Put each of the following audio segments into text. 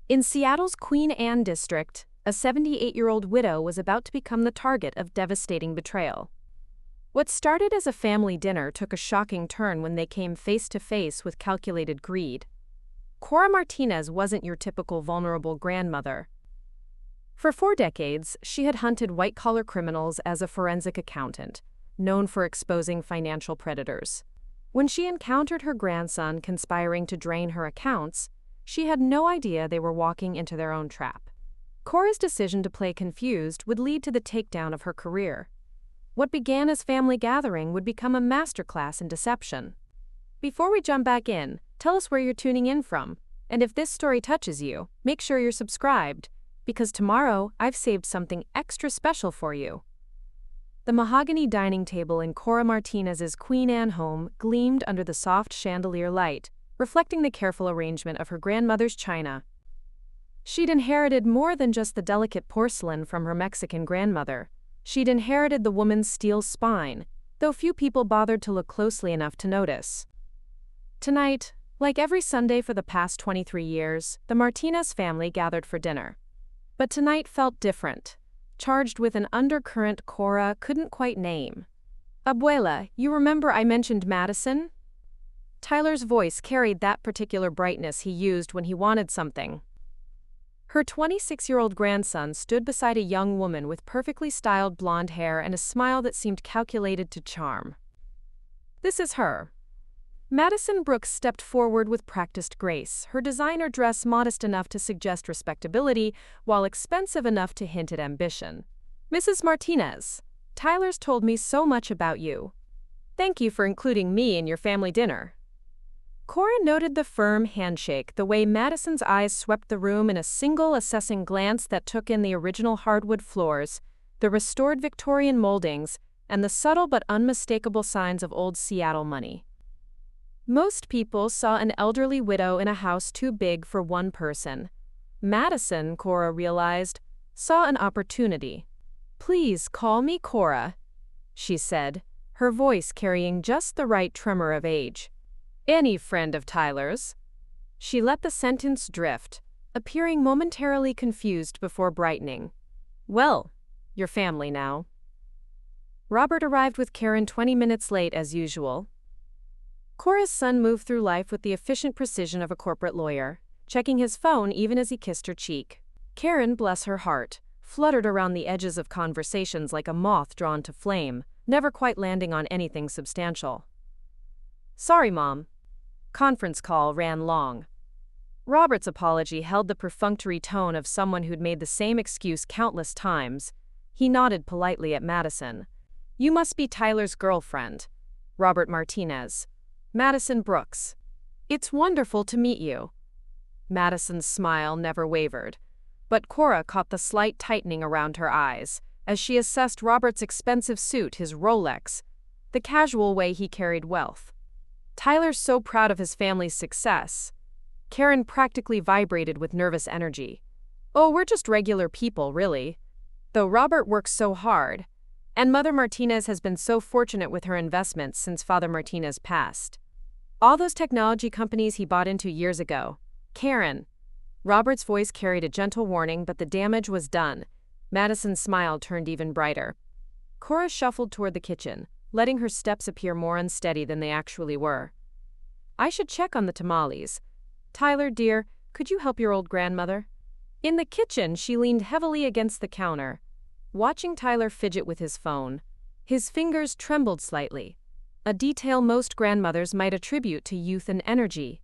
In Seattle's Queen Anne district, a 78-year-old widow was about to become the target of devastating betrayal. What started as a family dinner took a shocking turn when they came face to face with calculated greed. Cora Martinez wasn't your typical vulnerable grandmother. For 4 decades, she had hunted white-collar criminals as a forensic accountant, known for exposing financial predators. When she encountered her grandson conspiring to drain her accounts, she had no idea they were walking into their own trap. Cora's decision to play confused would lead to the takedown of her career. What began as family gathering would become a masterclass in deception. Before we jump back in, tell us where you're tuning in from, and if this story touches you, make sure you're subscribed, because tomorrow I've saved something extra special for you. The mahogany dining table in Cora Martinez's Queen Anne home gleamed under the soft chandelier light, reflecting the careful arrangement of her grandmother's china. She'd inherited more than just the delicate porcelain from her Mexican grandmother. She'd inherited the woman's steel spine, though few people bothered to look closely enough to notice. Tonight, like every Sunday for the past 23 years, the Martinez family gathered for dinner. But tonight felt different, charged with an undercurrent Cora couldn't quite name. "Abuela, you remember I mentioned Madison?" Tyler's voice carried that particular brightness he used when he wanted something. Her 26-year-old grandson stood beside a young woman with perfectly styled blonde hair and a smile that seemed calculated to charm. "This is her." Madison Brooks stepped forward with practiced grace, her designer dress modest enough to suggest respectability, while expensive enough to hint at ambition. "Mrs. Martinez, Tyler's told me so much about you. Thank you for including me in your family dinner." Cora noted the firm handshake, the way Madison's eyes swept the room in a single assessing glance that took in the original hardwood floors, the restored Victorian moldings, and the subtle but unmistakable signs of old Seattle money. Most people saw an elderly widow in a house too big for one person. Madison, Cora realized, saw an opportunity. "Please call me Cora," she said, her voice carrying just the right tremor of age. "Any friend of Tyler's." She let the sentence drift, appearing momentarily confused before brightening. "Well, your family now." Robert arrived with Karen 20 minutes late as usual. Cora's son moved through life with the efficient precision of a corporate lawyer, checking his phone even as he kissed her cheek. Karen, bless her heart, fluttered around the edges of conversations like a moth drawn to flame, never quite landing on anything substantial. "Sorry, Mom." Conference call ran long. Robert's apology held the perfunctory tone of someone who'd made the same excuse countless times. He nodded politely at Madison. "You must be Tyler's girlfriend, Robert Martinez. Madison Brooks. It's wonderful to meet you." Madison's smile never wavered, but Cora caught the slight tightening around her eyes as she assessed Robert's expensive suit, his Rolex, the casual way he carried wealth. Tyler's so proud of his family's success. Karen practically vibrated with nervous energy. "Oh, we're just regular people, really. Though Robert works so hard, and Mother Martinez has been so fortunate with her investments since Father Martinez passed. All those technology companies he bought into years ago. Karen." Robert's voice carried a gentle warning, but the damage was done. Madison's smile turned even brighter. Cora shuffled toward the kitchen, letting her steps appear more unsteady than they actually were. "I should check on the tamales. Tyler, dear, could you help your old grandmother?" In the kitchen, she leaned heavily against the counter, watching Tyler fidget with his phone. His fingers trembled slightly, a detail most grandmothers might attribute to youth and energy.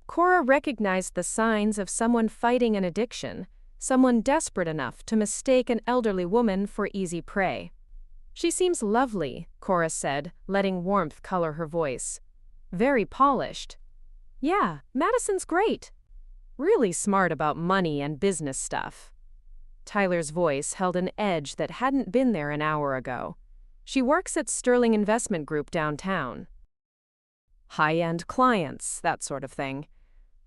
Cora recognized the signs of someone fighting an addiction, someone desperate enough to mistake an elderly woman for easy prey. "She seems lovely," Cora said, letting warmth color her voice. "Very polished." "Yeah, Madison's great. Really smart about money and business stuff." Tyler's voice held an edge that hadn't been there an hour ago. "She works at Sterling Investment Group downtown. High-end clients, that sort of thing."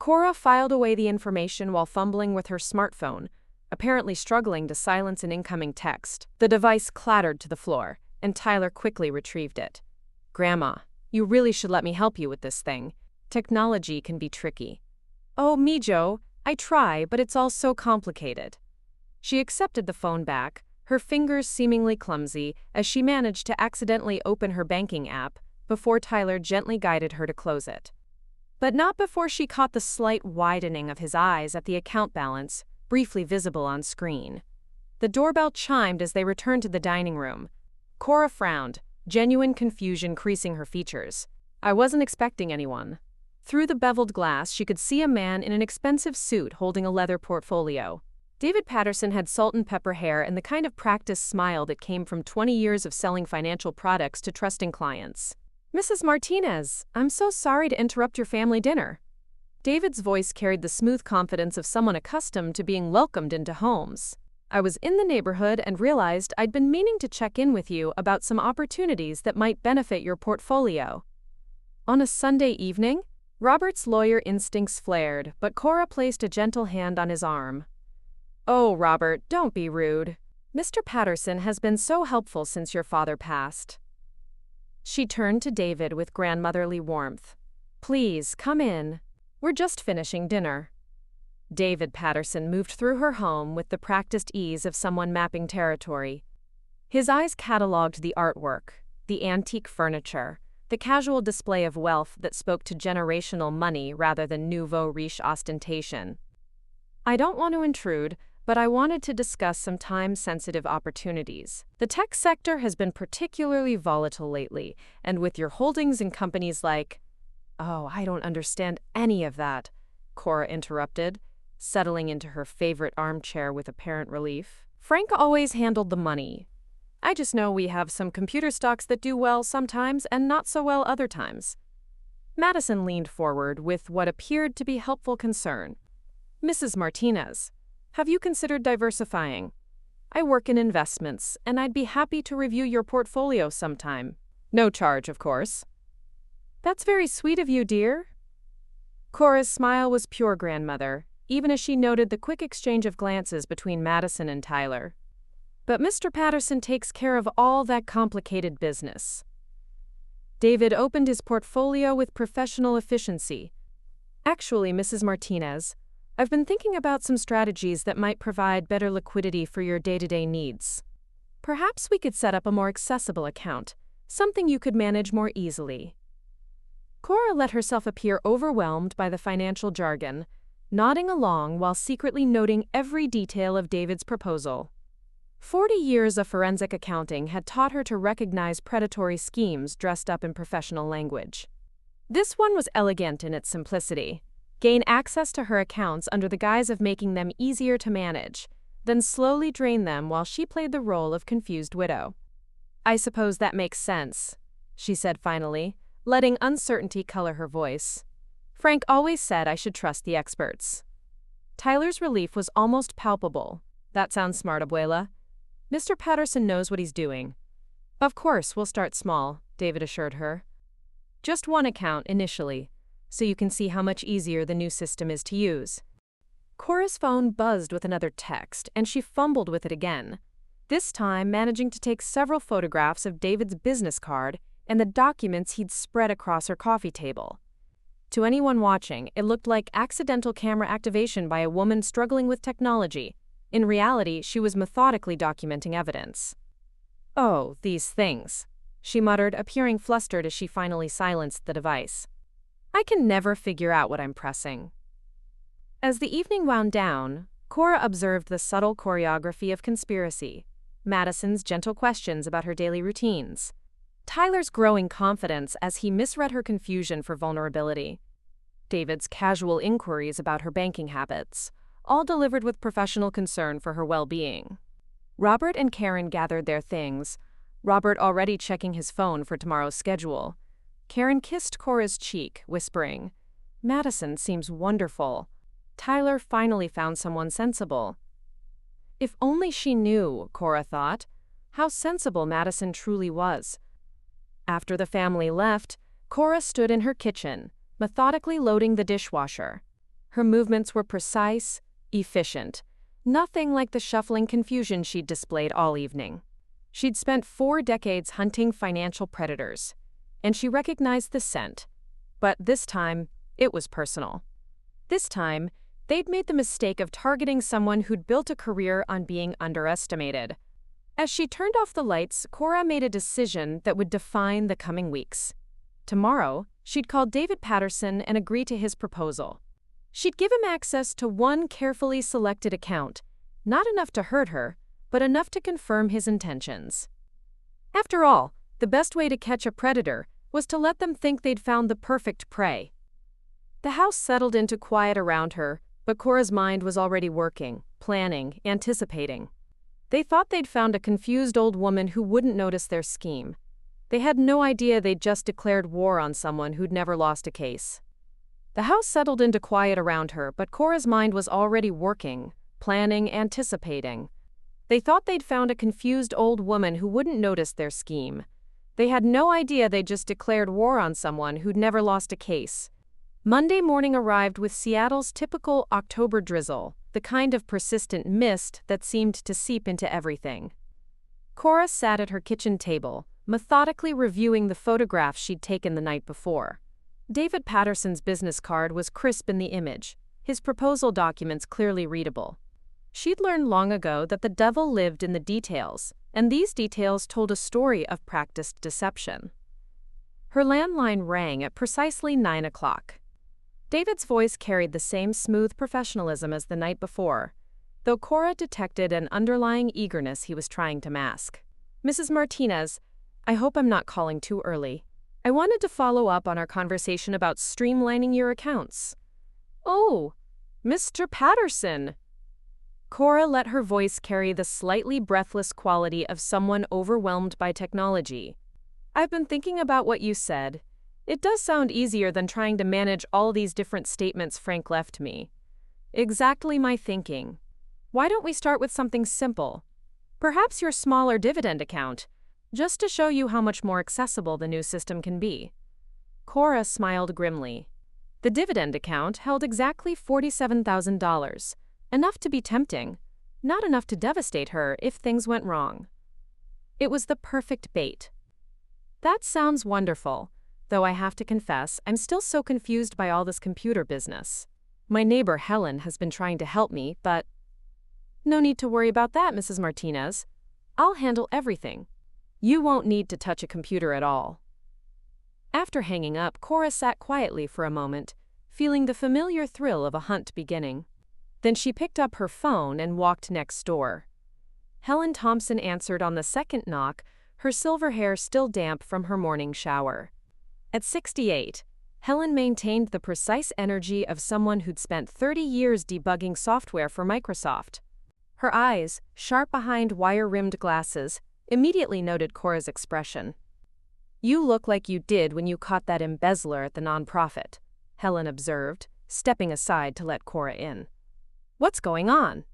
Cora filed away the information while fumbling with her smartphone, apparently struggling to silence an incoming text. The device clattered to the floor, and Tyler quickly retrieved it. "Grandma, you really should let me help you with this thing. Technology can be tricky." "Oh, Mijo, I try, but it's all so complicated. She accepted the phone back, her fingers seemingly clumsy as she managed to accidentally open her banking app before Tyler gently guided her to close it. But not before she caught the slight widening of his eyes at the account balance, briefly visible on screen. The doorbell chimed as they returned to the dining room. Cora frowned, genuine confusion creasing her features. I wasn't expecting anyone. Through the beveled glass, she could see a man in an expensive suit holding a leather portfolio. David Patterson had salt and pepper hair and the kind of practiced smile that came from 20 years of selling financial products to trusting clients. Mrs. Martinez, I'm so sorry to interrupt your family dinner. David's voice carried the smooth confidence of someone accustomed to being welcomed into homes. I was in the neighborhood and realized I'd been meaning to check in with you about some opportunities that might benefit your portfolio. On a Sunday evening? Robert's lawyer instincts flared, but Cora placed a gentle hand on his arm. Oh, Robert, don't be rude. Mr. Patterson has been so helpful since your father passed. She turned to David with grandmotherly warmth. Please, come in. We're just finishing dinner. David Patterson moved through her home with the practiced ease of someone mapping territory. His eyes catalogued the artwork, the antique furniture, the casual display of wealth that spoke to generational money rather than nouveau riche ostentation. I don't want to intrude, but I wanted to discuss some time-sensitive opportunities. The tech sector has been particularly volatile lately, and with your holdings in companies like— Oh, I don't understand any of that, Cora interrupted, settling into her favorite armchair with apparent relief. Frank always handled the money. I just know we have some computer stocks that do well sometimes and not so well other times. Madison leaned forward with what appeared to be helpful concern. Mrs. Martinez, have you considered diversifying? I work in investments, and I'd be happy to review your portfolio sometime. No charge, of course. That's very sweet of you, dear. Cora's smile was pure grandmother, even as she noted the quick exchange of glances between Madison and Tyler. But Mr. Patterson takes care of all that complicated business. David opened his portfolio with professional efficiency. Actually, Mrs. Martinez, I've been thinking about some strategies that might provide better liquidity for your day-to-day needs. Perhaps we could set up a more accessible account, something you could manage more easily. Cora let herself appear overwhelmed by the financial jargon, nodding along while secretly noting every detail of David's proposal. 40 years of forensic accounting had taught her to recognize predatory schemes dressed up in professional language. This one was elegant in its simplicity. Gain access to her accounts under the guise of making them easier to manage, then slowly drain them while she played the role of confused widow. I suppose that makes sense, she said finally, letting uncertainty color her voice. Frank always said I should trust the experts. Tyler's relief was almost palpable. That sounds smart, Abuela. Mr. Patterson knows what he's doing. Of course, we'll start small, David assured her. Just one account initially, so you can see how much easier the new system is to use. Cora's phone buzzed with another text, and she fumbled with it again, this time managing to take several photographs of David's business card and the documents he'd spread across her coffee table. To anyone watching, it looked like accidental camera activation by a woman struggling with technology. In reality, she was methodically documenting evidence. Oh, these things, she muttered, appearing flustered as she finally silenced the device. I can never figure out what I'm pressing. As the evening wound down, Cora observed the subtle choreography of conspiracy, Madison's gentle questions about her daily routines, Tyler's growing confidence as he misread her confusion for vulnerability, David's casual inquiries about her banking habits, all delivered with professional concern for her well-being. Robert and Karen gathered their things, Robert already checking his phone for tomorrow's schedule. Karen kissed Cora's cheek, whispering, Madison seems wonderful. Tyler finally found someone sensible. If only she knew, Cora thought, how sensible Madison truly was. After the family left, Cora stood in her kitchen, methodically loading the dishwasher. Her movements were precise, efficient, nothing like the shuffling confusion she'd displayed all evening. She'd spent 4 decades hunting financial predators, and she recognized the scent. But this time, it was personal. This time, They'd made the mistake of targeting someone who'd built a career on being underestimated. As she turned off the lights, Cora made a decision that would define the coming weeks. Tomorrow, she'd call David Patterson and agree to his proposal. She'd give him access to one carefully selected account, not enough to hurt her, but enough to confirm his intentions. After all, the best way to catch a predator was to let them think they'd found the perfect prey. The house settled into quiet around her, but Cora's mind was already working, planning, anticipating. They thought they'd found a confused old woman who wouldn't notice their scheme. They had no idea they'd just declared war on someone who'd never lost a case. The house settled into quiet around her, but Cora's mind was already working, planning, anticipating. They thought they'd found a confused old woman who wouldn't notice their scheme. They had no idea they'd just declared war on someone who'd never lost a case. Monday morning arrived with Seattle's typical October drizzle, the kind of persistent mist that seemed to seep into everything. Cora sat at her kitchen table, methodically reviewing the photographs she'd taken the night before. David Patterson's business card was crisp in the image, his proposal documents clearly readable. She'd learned long ago that the devil lived in the details, and these details told a story of practiced deception. Her landline rang at precisely 9 o'clock. David's voice carried the same smooth professionalism as the night before, though Cora detected an underlying eagerness he was trying to mask. "Mrs. Martinez, I hope I'm not calling too early. I wanted to follow up on our conversation about streamlining your accounts." "Oh, Mr. Patterson." Cora let her voice carry the slightly breathless quality of someone overwhelmed by technology. "I've been thinking about what you said. It does sound easier than trying to manage all these different statements Frank left me." "Exactly my thinking. Why don't we start with something simple? Perhaps your smaller dividend account, just to show you how much more accessible the new system can be." Cora smiled grimly. The dividend account held exactly $47,000, enough to be tempting, not enough to devastate her if things went wrong. It was the perfect bait. "That sounds wonderful, though I have to confess I'm still so confused by all this computer business. My neighbor Helen has been trying to help me, but—" "No need to worry about that, Mrs. Martinez. I'll handle everything. You won't need to touch a computer at all." After hanging up, Cora sat quietly for a moment, feeling the familiar thrill of a hunt beginning. Then she picked up her phone and walked next door. Helen Thompson answered on the second knock, her silver hair still damp from her morning shower. At 68, Helen maintained the precise energy of someone who'd spent 30 years debugging software for Microsoft. Her eyes, sharp behind wire-rimmed glasses, immediately noted Cora's expression. "You look like you did when you caught that embezzler at the nonprofit," Helen observed, stepping aside to let Cora in. "What's going on?"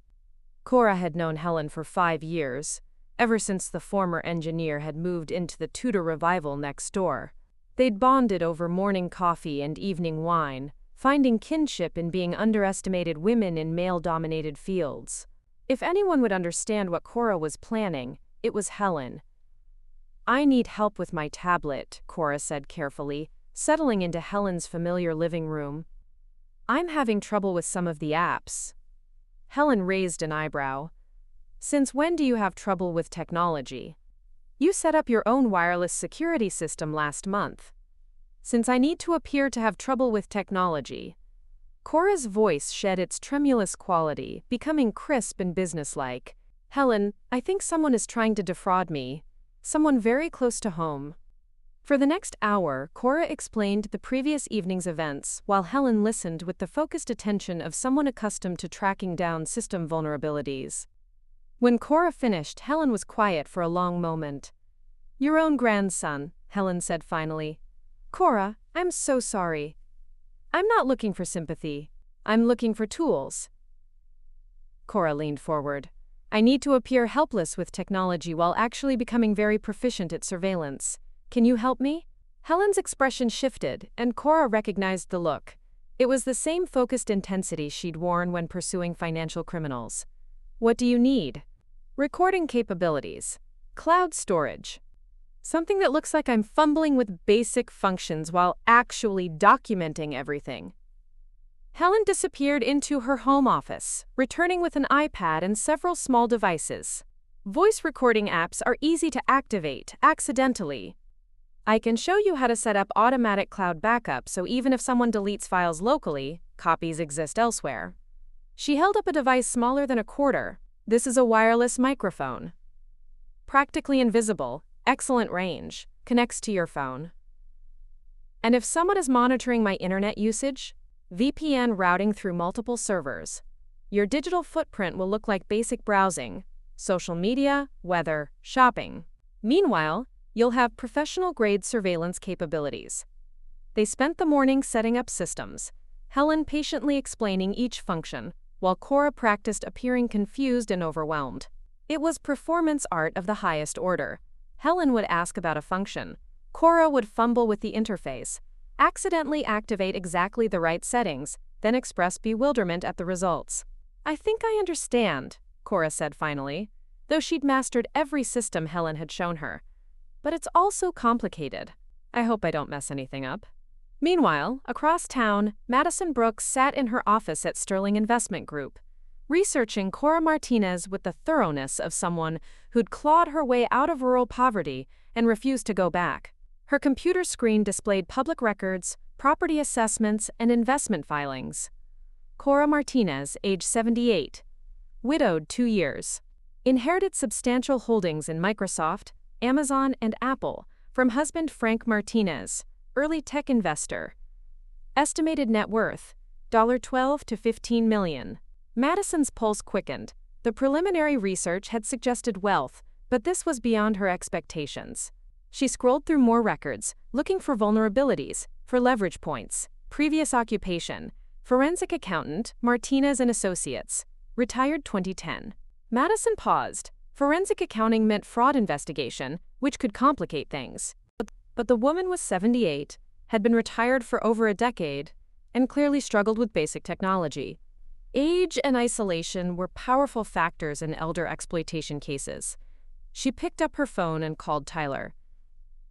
Cora had known Helen for 5 years, ever since the former engineer had moved into the Tudor revival next door. They'd bonded over morning coffee and evening wine, finding kinship in being underestimated women in male-dominated fields. If anyone would understand what Cora was planning, it was Helen. "I need help with my tablet," Cora said carefully, settling into Helen's familiar living room. "I'm having trouble with some of the apps." Helen raised an eyebrow. "Since when do you have trouble with technology? You set up your own wireless security system last month." "Since I need to appear to have trouble with technology." Cora's voice shed its tremulous quality, becoming crisp and businesslike. "Helen, I think someone is trying to defraud me. Someone very close to home." For the next hour, Cora explained the previous evening's events while Helen listened with the focused attention of someone accustomed to tracking down system vulnerabilities. When Cora finished, Helen was quiet for a long moment. "Your own grandson," Helen said finally. "Cora, I'm so sorry. I'm not looking for sympathy. I'm looking for tools." Cora leaned forward. "I need to appear helpless with technology while actually becoming very proficient at surveillance. Can you help me?" Helen's expression shifted, and Cora recognized the look. It was the same focused intensity she'd worn when pursuing financial criminals. "What do you need?" "Recording capabilities. Cloud storage. Something that looks like I'm fumbling with basic functions while actually documenting everything." Helen disappeared into her home office, returning with an iPad and several small devices. Voice recording apps are easy to activate accidentally. I can show you how to set up automatic cloud backup so even if someone deletes files locally, copies exist elsewhere. She held up a device smaller than a quarter. This is a wireless microphone. Practically invisible, excellent range, connects to your phone. And if someone is monitoring my internet usage, VPN routing through multiple servers, your digital footprint will look like basic browsing, social media, weather, shopping. Meanwhile, you'll have professional-grade surveillance capabilities. They spent the morning setting up systems, Helen patiently explaining each function, while Cora practiced appearing confused and overwhelmed. It was performance art of the highest order. Helen would ask about a function. Cora would fumble with the interface, accidentally activate exactly the right settings, then express bewilderment at the results. "I think I understand," Cora said finally, though she'd mastered every system Helen had shown her. "But it's all so complicated. I hope I don't mess anything up." Meanwhile, across town, Madison Brooks sat in her office at Sterling Investment Group, researching Cora Martinez with the thoroughness of someone who'd clawed her way out of rural poverty and refused to go back. Her computer screen displayed public records, property assessments, and investment filings. Cora Martinez, age 78. Widowed 2 years. Inherited substantial holdings in Microsoft, Amazon, and Apple from husband Frank Martinez, early tech investor. Estimated net worth, $12 to $15 million. Madison's pulse quickened. The preliminary research had suggested wealth, but this was beyond her expectations. She scrolled through more records, looking for vulnerabilities, for leverage points. Previous occupation, forensic accountant, Martinez and Associates, retired 2010. Madison paused. Forensic accounting meant fraud investigation, which could complicate things. But the woman was 78, had been retired for over a decade, and clearly struggled with basic technology. Age and isolation were powerful factors in elder exploitation cases. She picked up her phone and called Tyler.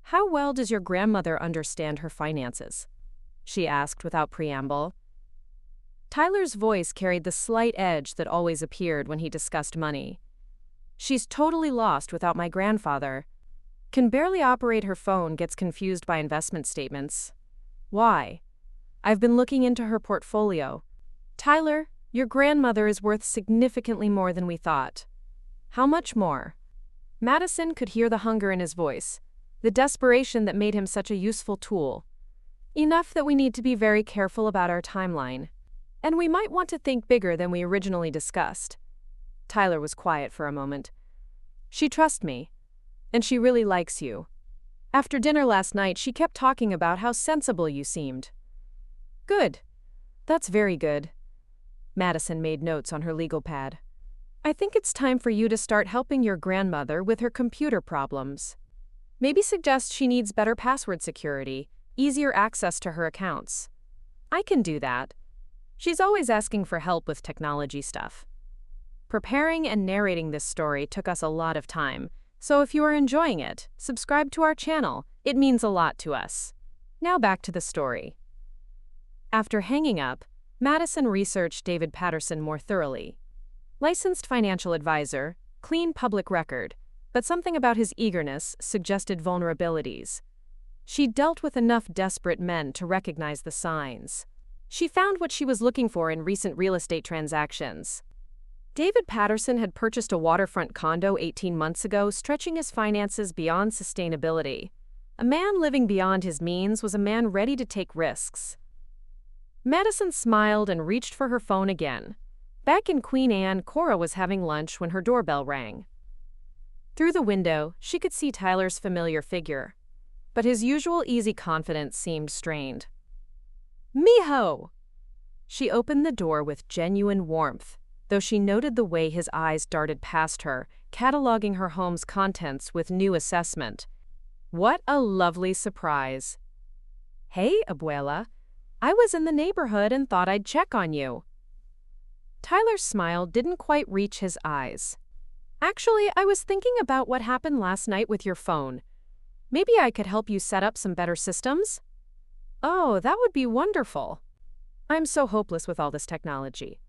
"How well does your grandmother understand her finances?" she asked without preamble. Tyler's voice carried the slight edge that always appeared when he discussed money. "She's totally lost without my grandfather. Can barely operate her phone, gets confused by investment statements." "Why?" "I've been looking into her portfolio." "Tyler, your grandmother is worth significantly more than we thought." "How much more?" Madison could hear the hunger in his voice, the desperation that made him such a useful tool. "Enough that we need to be very careful about our timeline. And we might want to think bigger than we originally discussed." Tyler was quiet for a moment. "She trusts me. And she really likes you. After dinner last night, she kept talking about how sensible you seemed." "Good. That's very good." Madison made notes on her legal pad. "I think it's time for you to start helping your grandmother with her computer problems. Maybe suggest she needs better password security, easier access to her accounts." "I can do that. She's always asking for help with technology stuff." Preparing and narrating this story took us a lot of time, so if you are enjoying it, subscribe to our channel. It means a lot to us. Now back to the story. After hanging up, Madison researched David Patterson more thoroughly. Licensed financial advisor, clean public record, but something about his eagerness suggested vulnerabilities. She dealt with enough desperate men to recognize the signs. She found what she was looking for in recent real estate transactions. David Patterson had purchased a waterfront condo 18 months ago, stretching his finances beyond sustainability. A man living beyond his means was a man ready to take risks. Madison smiled and reached for her phone again. Back in Queen Anne, Cora was having lunch when her doorbell rang. Through the window, she could see Tyler's familiar figure, but his usual easy confidence seemed strained. "Miho!" She opened the door with genuine warmth, though she noted the way his eyes darted past her, cataloging her home's contents with new assessment. What a lovely surprise. "Hey, Abuela. I was in the neighborhood and thought I'd check on you." Tyler's smile didn't quite reach his eyes. "Actually, I was thinking about what happened last night with your phone. Maybe I could help you set up some better systems?" "Oh, that would be wonderful." I'm so hopeless with all this technology.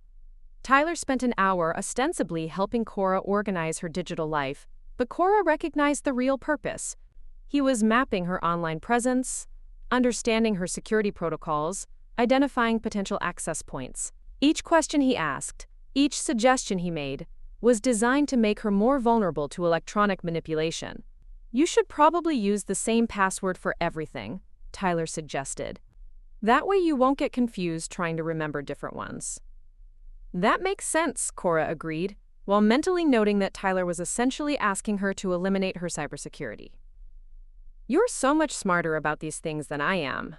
Tyler spent an hour ostensibly helping Cora organize her digital life, but Cora recognized the real purpose. He was mapping her online presence, understanding her security protocols, identifying potential access points. Each question he asked, each suggestion he made, was designed to make her more vulnerable to electronic manipulation. You should probably use the same password for everything, Tyler suggested. That way you won't get confused trying to remember different ones. That makes sense, Cora agreed, while mentally noting that Tyler was essentially asking her to eliminate her cybersecurity. You're so much smarter about these things than I am.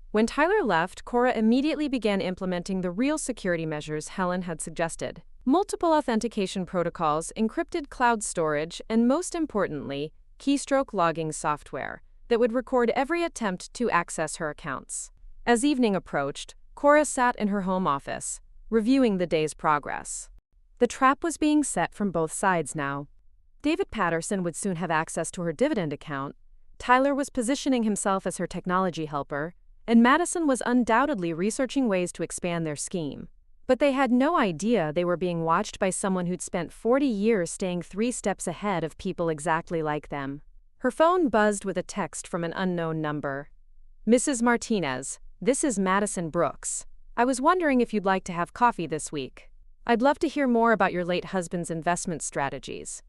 When Tyler left, Cora immediately began implementing the real security measures Helen had suggested. Multiple authentication protocols, encrypted cloud storage, and most importantly, keystroke logging software that would record every attempt to access her accounts. As evening approached, Cora sat in her home office, reviewing the day's progress. The trap was being set from both sides now. David Patterson would soon have access to her dividend account, Tyler was positioning himself as her technology helper, and Madison was undoubtedly researching ways to expand their scheme. But they had no idea they were being watched by someone who'd spent 40 years staying 3 steps ahead of people exactly like them. Her phone buzzed with a text from an unknown number. Mrs. Martinez, this is Madison Brooks. I was wondering if you'd like to have coffee this week. I'd love to hear more about your late husband's investment strategies.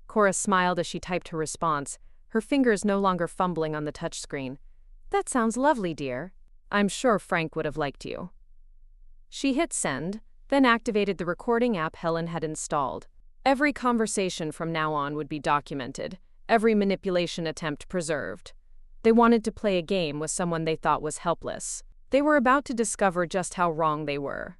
Cora smiled as she typed her response, her fingers no longer fumbling on the touchscreen. That sounds lovely, dear. I'm sure Frank would have liked you. She hit send, then activated the recording app Helen had installed. Every conversation from now on would be documented, every manipulation attempt preserved. They wanted to play a game with someone they thought was helpless. They were about to discover just how wrong they were.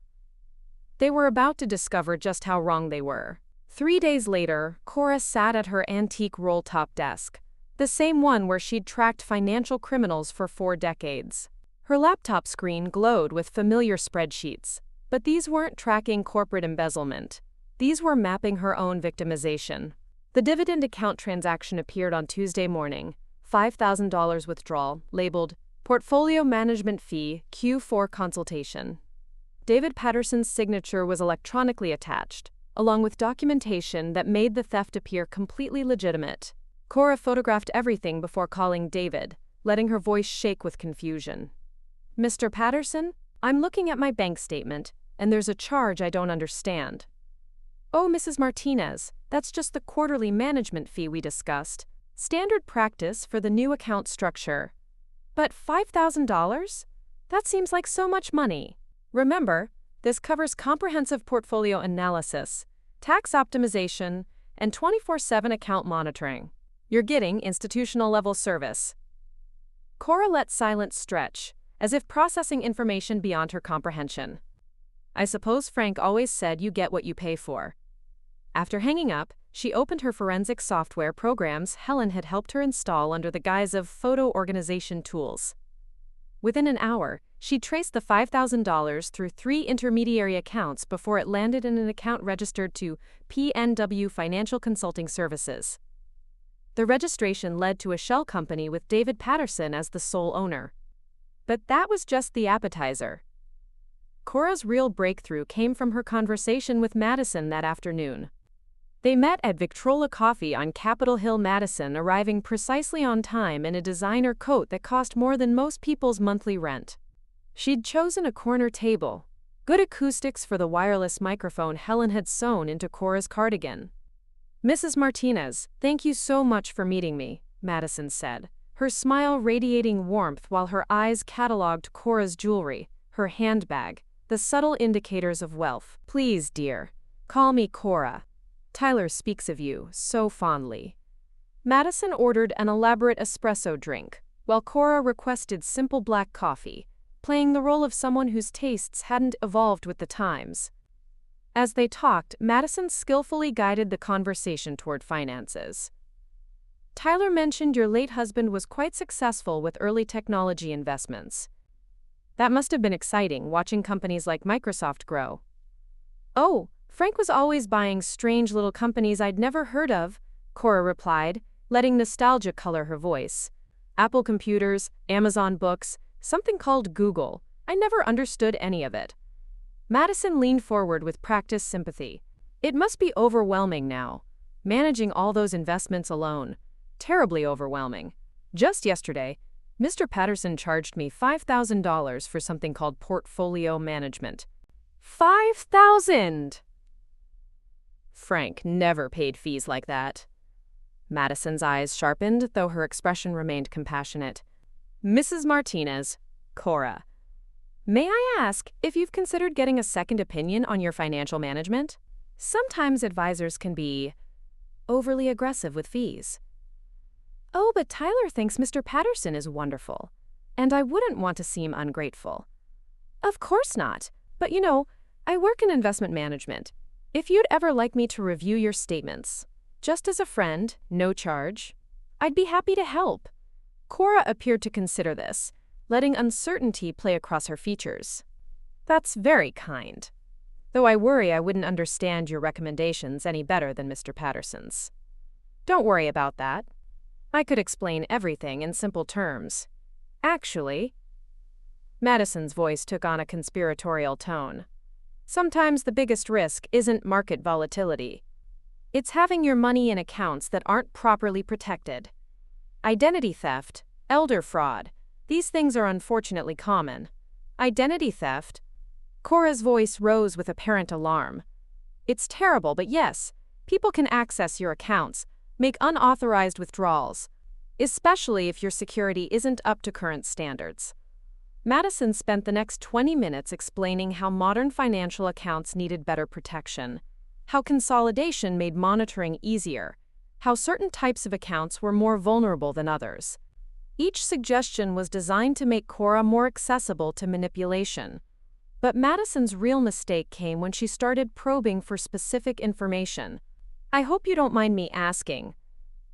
3 days later, Cora sat at her antique roll-top desk, the same one where she'd tracked financial criminals for 4 decades. Her laptop screen glowed with familiar spreadsheets, but these weren't tracking corporate embezzlement. These were mapping her own victimization. The dividend account transaction appeared on Tuesday morning, $5,000 withdrawal, labeled Portfolio Management Fee Q4 Consultation. David Patterson's signature was electronically attached, along with documentation that made the theft appear completely legitimate. Cora photographed everything before calling David, letting her voice shake with confusion. Mr. Patterson, I'm looking at my bank statement, and there's a charge I don't understand. Oh, Mrs. Martinez, that's just the quarterly management fee we discussed. Standard practice for the new account structure. But $5,000? That seems like so much money. Remember, this covers comprehensive portfolio analysis, tax optimization, and 24/7 account monitoring. You're getting institutional-level service. Cora let silence stretch, as if processing information beyond her comprehension. I suppose Frank always said you get what you pay for. After hanging up, she opened her forensic software programs Helen had helped her install under the guise of photo organization tools. Within an hour, she traced the $5,000 through 3 intermediary accounts before it landed in an account registered to PNW Financial Consulting Services. The registration led to a shell company with David Patterson as the sole owner. But that was just the appetizer. Cora's real breakthrough came from her conversation with Madison that afternoon. They met at Victrola Coffee on Capitol Hill, Madison, arriving precisely on time in a designer coat that cost more than most people's monthly rent. She'd chosen a corner table, good acoustics for the wireless microphone Helen had sewn into Cora's cardigan. Mrs. Martinez, thank you so much for meeting me, Madison said, her smile radiating warmth while her eyes cataloged Cora's jewelry, her handbag, the subtle indicators of wealth. Please, dear, call me Cora. Tyler speaks of you so fondly. Madison ordered an elaborate espresso drink, while Cora requested simple black coffee, playing the role of someone whose tastes hadn't evolved with the times. As they talked, Madison skillfully guided the conversation toward finances. Tyler mentioned your late husband was quite successful with early technology investments. That must have been exciting, watching companies like Microsoft grow. Oh, Frank was always buying strange little companies I'd never heard of, Cora replied, letting nostalgia color her voice. Apple computers, Amazon books, something called Google. I never understood any of it. Madison leaned forward with practiced sympathy. It must be overwhelming now. Managing all those investments alone. Terribly overwhelming. Just yesterday, Mr. Patterson charged me $5,000 for something called portfolio management. $5,000! Frank never paid fees like that. Madison's eyes sharpened, though her expression remained compassionate. Mrs. Martinez, Cora, may I ask if you've considered getting a second opinion on your financial management? Sometimes advisors can be overly aggressive with fees. Oh, but Tyler thinks Mr. Patterson is wonderful, and I wouldn't want to seem ungrateful. Of course not, but I work in investment management. If you'd ever like me to review your statements, just as a friend, no charge, I'd be happy to help. Cora appeared to consider this, letting uncertainty play across her features. That's very kind, though I worry I wouldn't understand your recommendations any better than Mr. Patterson's. Don't worry about that. I could explain everything in simple terms. Actually, Madison's voice took on a conspiratorial tone. Sometimes the biggest risk isn't market volatility. It's having your money in accounts that aren't properly protected. Identity theft, elder fraud, these things are unfortunately common. Identity theft? Cora's voice rose with apparent alarm. It's terrible, but yes, people can access your accounts, make unauthorized withdrawals, especially if your security isn't up to current standards. Madison spent the next 20 minutes explaining how modern financial accounts needed better protection, how consolidation made monitoring easier, how certain types of accounts were more vulnerable than others. Each suggestion was designed to make Cora more accessible to manipulation. But Madison's real mistake came when she started probing for specific information. I hope you don't mind me asking,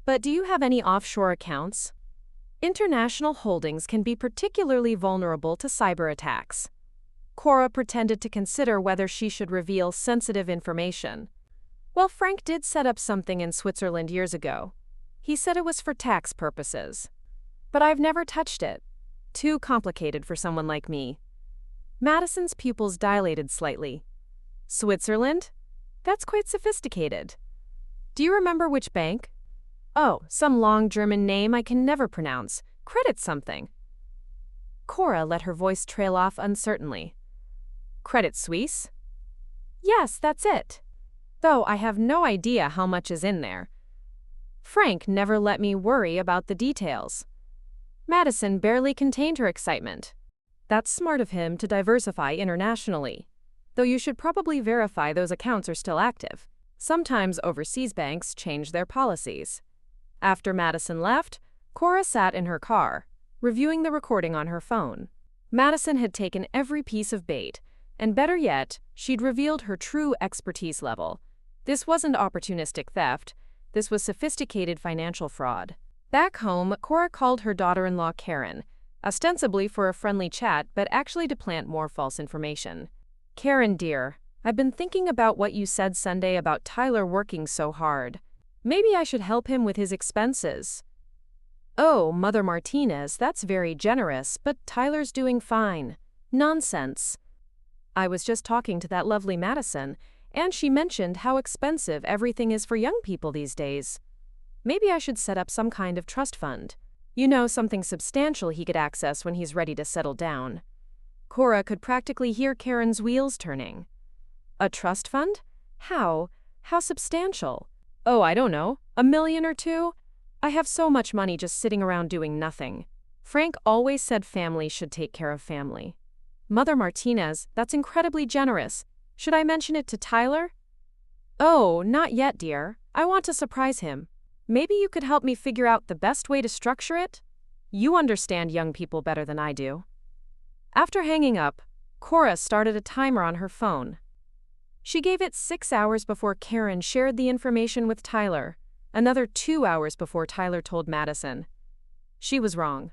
but do you have any offshore accounts? International holdings can be particularly vulnerable to cyber attacks. Cora pretended to consider whether she should reveal sensitive information. Well, Frank did set up something in Switzerland years ago. He said it was for tax purposes. But I've never touched it. Too complicated for someone like me. Madison's pupils dilated slightly. Switzerland? That's quite sophisticated. Do you remember which bank? Oh, some long German name I can never pronounce. Credit something. Cora let her voice trail off uncertainly. Credit Suisse? Yes, that's it. Though I have no idea how much is in there. Frank never let me worry about the details. Madison barely contained her excitement. That's smart of him to diversify internationally. Though you should probably verify those accounts are still active. Sometimes overseas banks change their policies. After Madison left, Cora sat in her car, reviewing the recording on her phone. Madison had taken every piece of bait, and better yet, she'd revealed her true expertise level. This wasn't opportunistic theft, this was sophisticated financial fraud. Back home, Cora called her daughter-in-law Karen, ostensibly for a friendly chat but actually to plant more false information. Karen, dear, I've been thinking about what you said Sunday about Tyler working so hard. Maybe I should help him with his expenses. Oh, Mother Martinez, that's very generous, but Tyler's doing fine. Nonsense. I was just talking to that lovely Madison, and she mentioned how expensive everything is for young people these days. Maybe I should set up some kind of trust fund. Something substantial he could access when he's ready to settle down. Cora could practically hear Karen's wheels turning. A trust fund? How? How substantial? Oh, I don't know, $1 million or $2 million? I have so much money just sitting around doing nothing. Frank always said family should take care of family. Mother Martinez, that's incredibly generous. Should I mention it to Tyler? Oh, not yet, dear. I want to surprise him. Maybe you could help me figure out the best way to structure it? You understand young people better than I do. After hanging up, Cora started a timer on her phone. She gave it 6 hours before Karen shared the information with Tyler, another 2 hours before Tyler told Madison. She was wrong.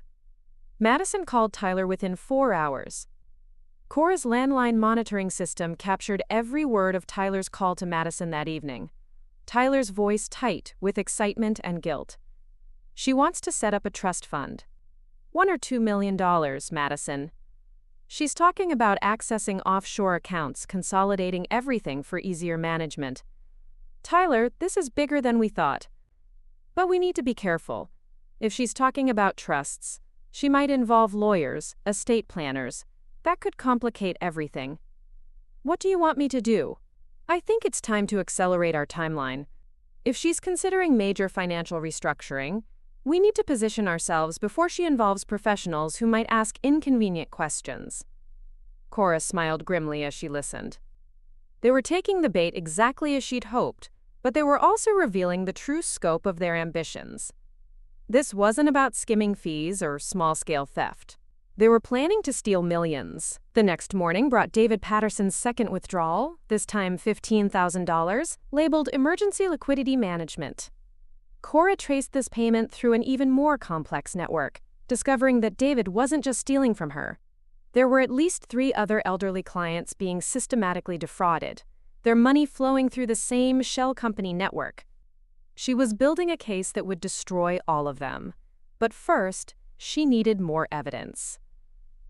Madison called Tyler within 4 hours. Cora's landline monitoring system captured every word of Tyler's call to Madison that evening. Tyler's voice tight with excitement and guilt. She wants to set up a trust fund. $1 or $2 million, Madison. She's talking about accessing offshore accounts, consolidating everything for easier management. Tyler, this is bigger than we thought. But we need to be careful. If she's talking about trusts, she might involve lawyers, estate planners. That could complicate everything. What do you want me to do? I think it's time to accelerate our timeline. If she's considering major financial restructuring, we need to position ourselves before she involves professionals who might ask inconvenient questions. Cora smiled grimly as she listened. They were taking the bait exactly as she'd hoped, but they were also revealing the true scope of their ambitions. This wasn't about skimming fees or small-scale theft. They were planning to steal millions. The next morning brought David Patterson's second withdrawal, this time $15,000, labeled Emergency Liquidity Management. Cora traced this payment through an even more complex network, discovering that David wasn't just stealing from her. There were at least 3 other elderly clients being systematically defrauded, their money flowing through the same shell company network. She was building a case that would destroy all of them. But first, she needed more evidence.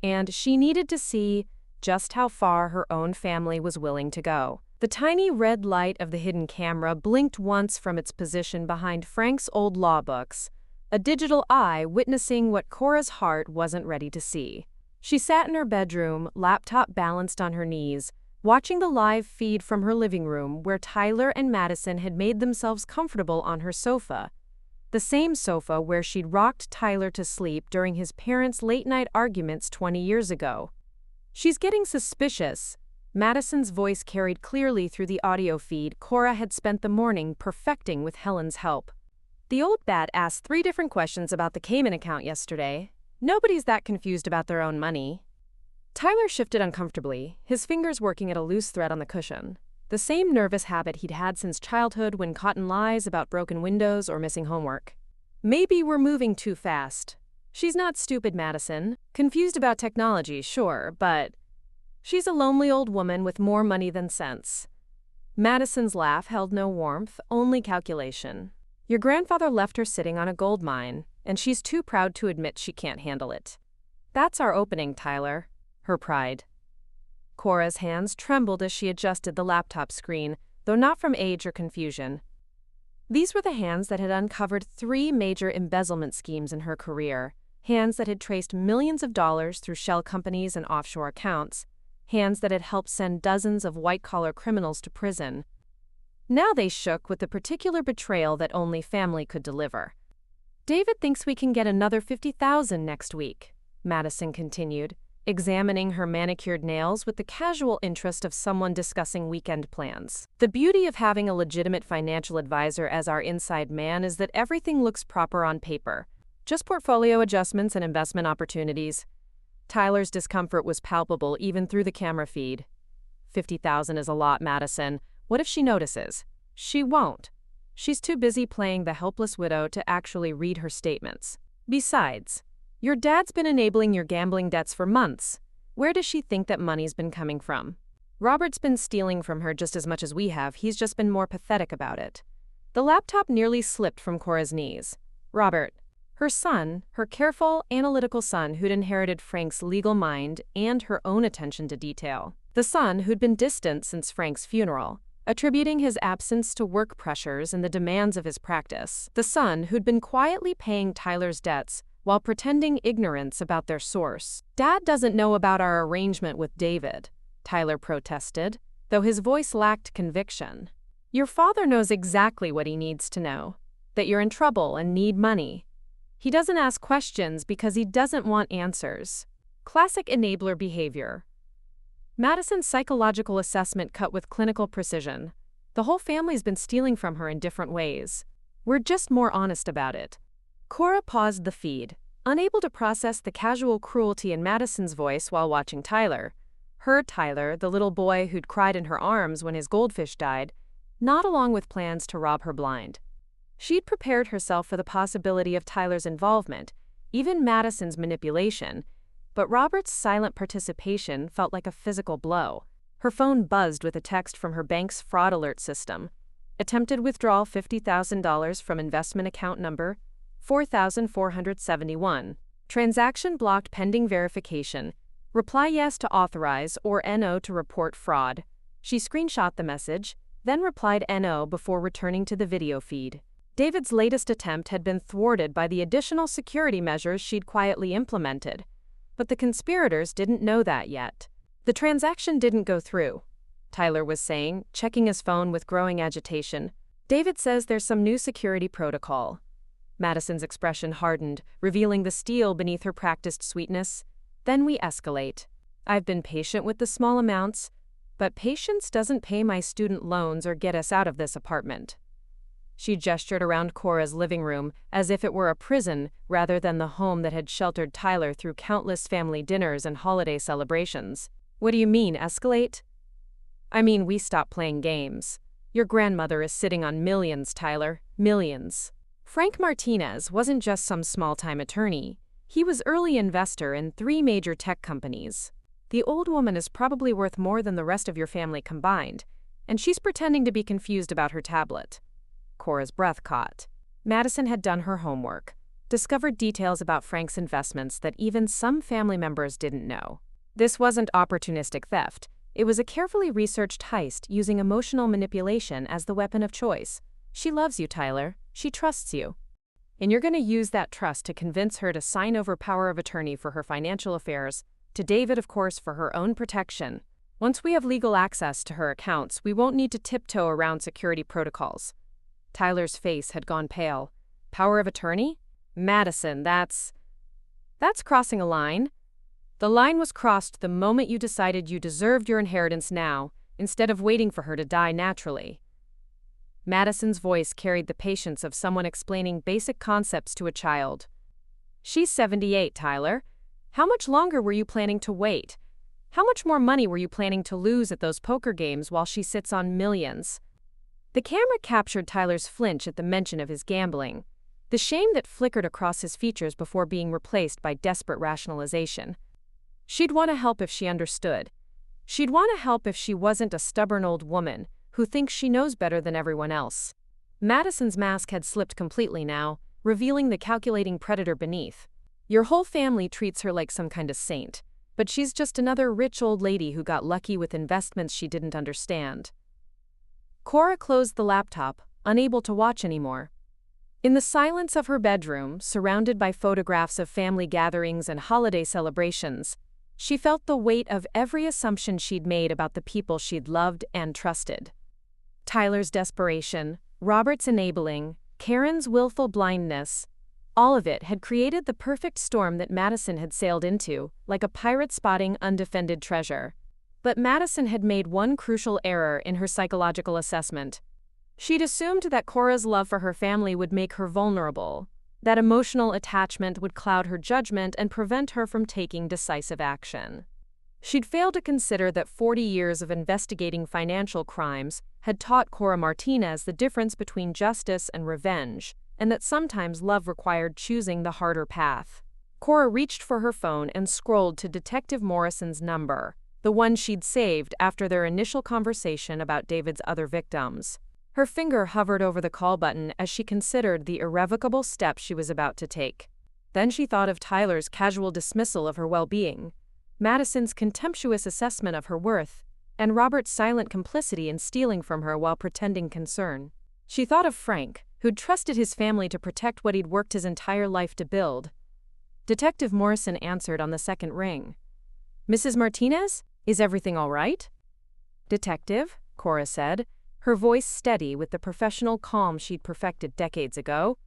And she needed to see just how far her own family was willing to go. The tiny red light of the hidden camera blinked once from its position behind Frank's old law books, a digital eye witnessing what Cora's heart wasn't ready to see. She sat in her bedroom, laptop balanced on her knees, watching the live feed from her living room where Tyler and Madison had made themselves comfortable on her sofa. The same sofa where she'd rocked Tyler to sleep during his parents' late-night arguments 20 years ago. She's getting suspicious. Madison's voice carried clearly through the audio feed Cora had spent the morning perfecting with Helen's help. The old bat asked 3 different questions about the Cayman account yesterday. Nobody's that confused about their own money. Tyler shifted uncomfortably, his fingers working at a loose thread on the cushion. The same nervous habit he'd had since childhood when caught in lies about broken windows or missing homework. Maybe we're moving too fast. She's not stupid, Madison. Confused about technology, sure, but she's a lonely old woman with more money than sense. Madison's laugh held no warmth, only calculation. Your grandfather left her sitting on a gold mine, and she's too proud to admit she can't handle it. That's our opening, Tyler. Her pride. Cora's hands trembled as she adjusted the laptop screen, though not from age or confusion. These were the hands that had uncovered 3 major embezzlement schemes in her career, hands that had traced millions of dollars through shell companies and offshore accounts, hands that had helped send dozens of white-collar criminals to prison. Now they shook with the particular betrayal that only family could deliver. David thinks we can get another $50,000 next week, Madison continued, examining her manicured nails with the casual interest of someone discussing weekend plans. The beauty of having a legitimate financial advisor as our inside man is that everything looks proper on paper. Just portfolio adjustments and investment opportunities. Tyler's discomfort was palpable even through the camera feed. $50,000 is a lot, Madison. What if she notices? She won't. She's too busy playing the helpless widow to actually read her statements. Besides, your dad's been enabling your gambling debts for months. Where does she think that money's been coming from? Robert's been stealing from her just as much as we have. He's just been more pathetic about it. The laptop nearly slipped from Cora's knees. Robert, her son, her careful, analytical son who'd inherited Frank's legal mind and her own attention to detail. The son who'd been distant since Frank's funeral, attributing his absence to work pressures and the demands of his practice. The son who'd been quietly paying Tyler's debts while pretending ignorance about their source. Dad doesn't know about our arrangement with David, Tyler protested, though his voice lacked conviction. Your father knows exactly what he needs to know, that you're in trouble and need money. He doesn't ask questions because he doesn't want answers. Classic enabler behavior. Madison's psychological assessment cut with clinical precision. The whole family's been stealing from her in different ways. We're just more honest about it. Cora paused the feed, unable to process the casual cruelty in Madison's voice while watching Tyler. Her Tyler, the little boy who'd cried in her arms when his goldfish died, not along with plans to rob her blind. She'd prepared herself for the possibility of Tyler's involvement, even Madison's manipulation, but Robert's silent participation felt like a physical blow. Her phone buzzed with a text from her bank's fraud alert system. Attempted withdrawal $50,000 from investment account number 4,471. Transaction blocked pending verification. Reply yes to authorize or NO to report fraud. She screenshot the message, then replied NO before returning to the video feed. David's latest attempt had been thwarted by the additional security measures she'd quietly implemented. But the conspirators didn't know that yet. The transaction didn't go through, Tyler was saying, checking his phone with growing agitation. David says there's some new security protocol. Madison's expression hardened, revealing the steel beneath her practiced sweetness. Then we escalate. I've been patient with the small amounts, but patience doesn't pay my student loans or get us out of this apartment. She gestured around Cora's living room as if it were a prison rather than the home that had sheltered Tyler through countless family dinners and holiday celebrations. What do you mean, escalate? I mean, we stop playing games. Your grandmother is sitting on millions, Tyler, millions. Frank Martinez wasn't just some small-time attorney. He was early investor in 3 major tech companies. The old woman is probably worth more than the rest of your family combined, and she's pretending to be confused about her tablet. Cora's breath caught. Madison had done her homework, discovered details about Frank's investments that even some family members didn't know. This wasn't opportunistic theft. It was a carefully researched heist using emotional manipulation as the weapon of choice. She loves you, Tyler. She trusts you. And you're going to use that trust to convince her to sign over power of attorney for her financial affairs, to David, of course, for her own protection. Once we have legal access to her accounts, we won't need to tiptoe around security protocols. Tyler's face had gone pale. Power of attorney? Madison, that's crossing a line. The line was crossed the moment you decided you deserved your inheritance now, instead of waiting for her to die naturally. Madison's voice carried the patience of someone explaining basic concepts to a child. She's 78, Tyler. How much longer were you planning to wait? How much more money were you planning to lose at those poker games while she sits on millions? The camera captured Tyler's flinch at the mention of his gambling, the shame that flickered across his features before being replaced by desperate rationalization. She'd want to help if she understood. She'd want to help if she wasn't a stubborn old woman who thinks she knows better than everyone else. Madison's mask had slipped completely now, revealing the calculating predator beneath. Your whole family treats her like some kind of saint, but she's just another rich old lady who got lucky with investments she didn't understand. Cora closed the laptop, unable to watch anymore. In the silence of her bedroom, surrounded by photographs of family gatherings and holiday celebrations, she felt the weight of every assumption she'd made about the people she'd loved and trusted. Tyler's desperation, Robert's enabling, Karen's willful blindness, all of it had created the perfect storm that Madison had sailed into, like a pirate spotting undefended treasure. But Madison had made one crucial error in her psychological assessment. She'd assumed that Cora's love for her family would make her vulnerable, that emotional attachment would cloud her judgment and prevent her from taking decisive action. She'd failed to consider that 40 years of investigating financial crimes had taught Cora Martinez the difference between justice and revenge, and that sometimes love required choosing the harder path. Cora reached for her phone and scrolled to Detective Morrison's number, the one she'd saved after their initial conversation about David's other victims. Her finger hovered over the call button as she considered the irrevocable step she was about to take. Then she thought of Tyler's casual dismissal of her well-being, Madison's contemptuous assessment of her worth, and Robert's silent complicity in stealing from her while pretending concern. She thought of Frank, who'd trusted his family to protect what he'd worked his entire life to build. Detective Morrison answered on the second ring. "Mrs. Martinez, is everything all right?" "Detective," Cora said, her voice steady with the professional calm she'd perfected decades ago.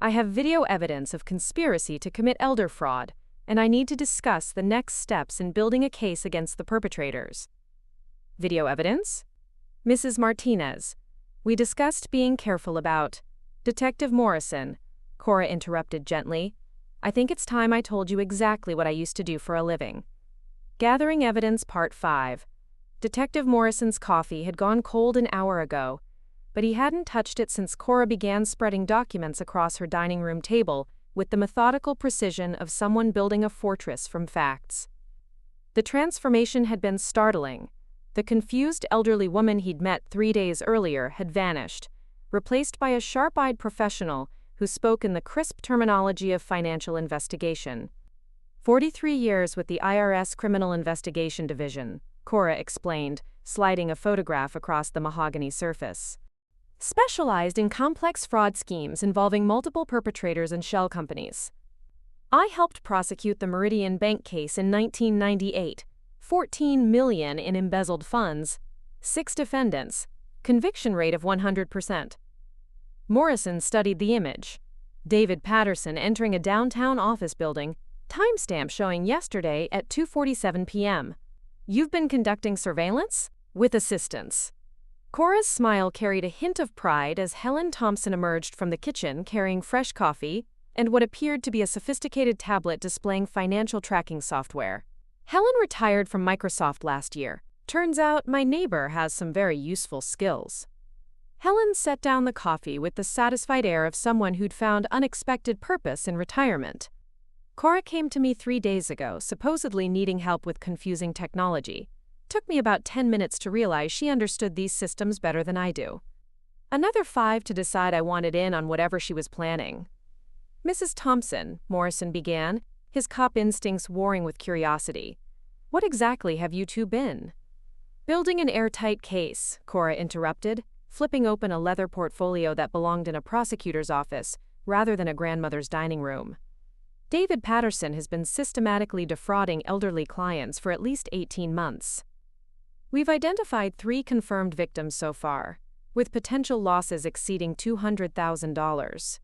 "I have video evidence of conspiracy to commit elder fraud, and I need to discuss the next steps in building a case against the perpetrators." "Video evidence?" "Mrs. Martinez, we discussed being careful about—" "Detective Morrison," Cora interrupted gently, "I think it's time I told you exactly what I used to do for a living." Gathering Evidence Part 5. Detective Morrison's coffee had gone cold an hour ago, but he hadn't touched it since Cora began spreading documents across her dining room table with the methodical precision of someone building a fortress from facts. The transformation had been startling. The confused elderly woman he'd met 3 days earlier had vanished, replaced by a sharp-eyed professional who spoke in the crisp terminology of financial investigation. 43 years with the IRS Criminal Investigation Division, Cora explained, sliding a photograph across the mahogany surface. Specialized in complex fraud schemes involving multiple perpetrators and shell companies. I helped prosecute the Meridian Bank case in 1998. $14 million in embezzled funds, 6 defendants, conviction rate of 100%. Morrison studied the image. David Patterson entering a downtown office building, timestamp showing yesterday at 2:47 p.m. You've been conducting surveillance? With assistance. Cora's smile carried a hint of pride as Helen Thompson emerged from the kitchen carrying fresh coffee and what appeared to be a sophisticated tablet displaying financial tracking software. Helen retired from Microsoft last year. Turns out my neighbor has some very useful skills. Helen set down the coffee with the satisfied air of someone who'd found unexpected purpose in retirement. Cora came to me 3 days ago, supposedly needing help with confusing technology. Took me about 10 minutes to realize she understood these systems better than I do. Another 5 to decide I wanted in on whatever she was planning. Mrs. Thompson, Morrison began, his cop instincts warring with curiosity. What exactly have you two been? Building an airtight case, Cora interrupted, flipping open a leather portfolio that belonged in a prosecutor's office rather than a grandmother's dining room. David Patterson has been systematically defrauding elderly clients for at least 18 months. We've identified 3 confirmed victims so far, with potential losses exceeding $200,000.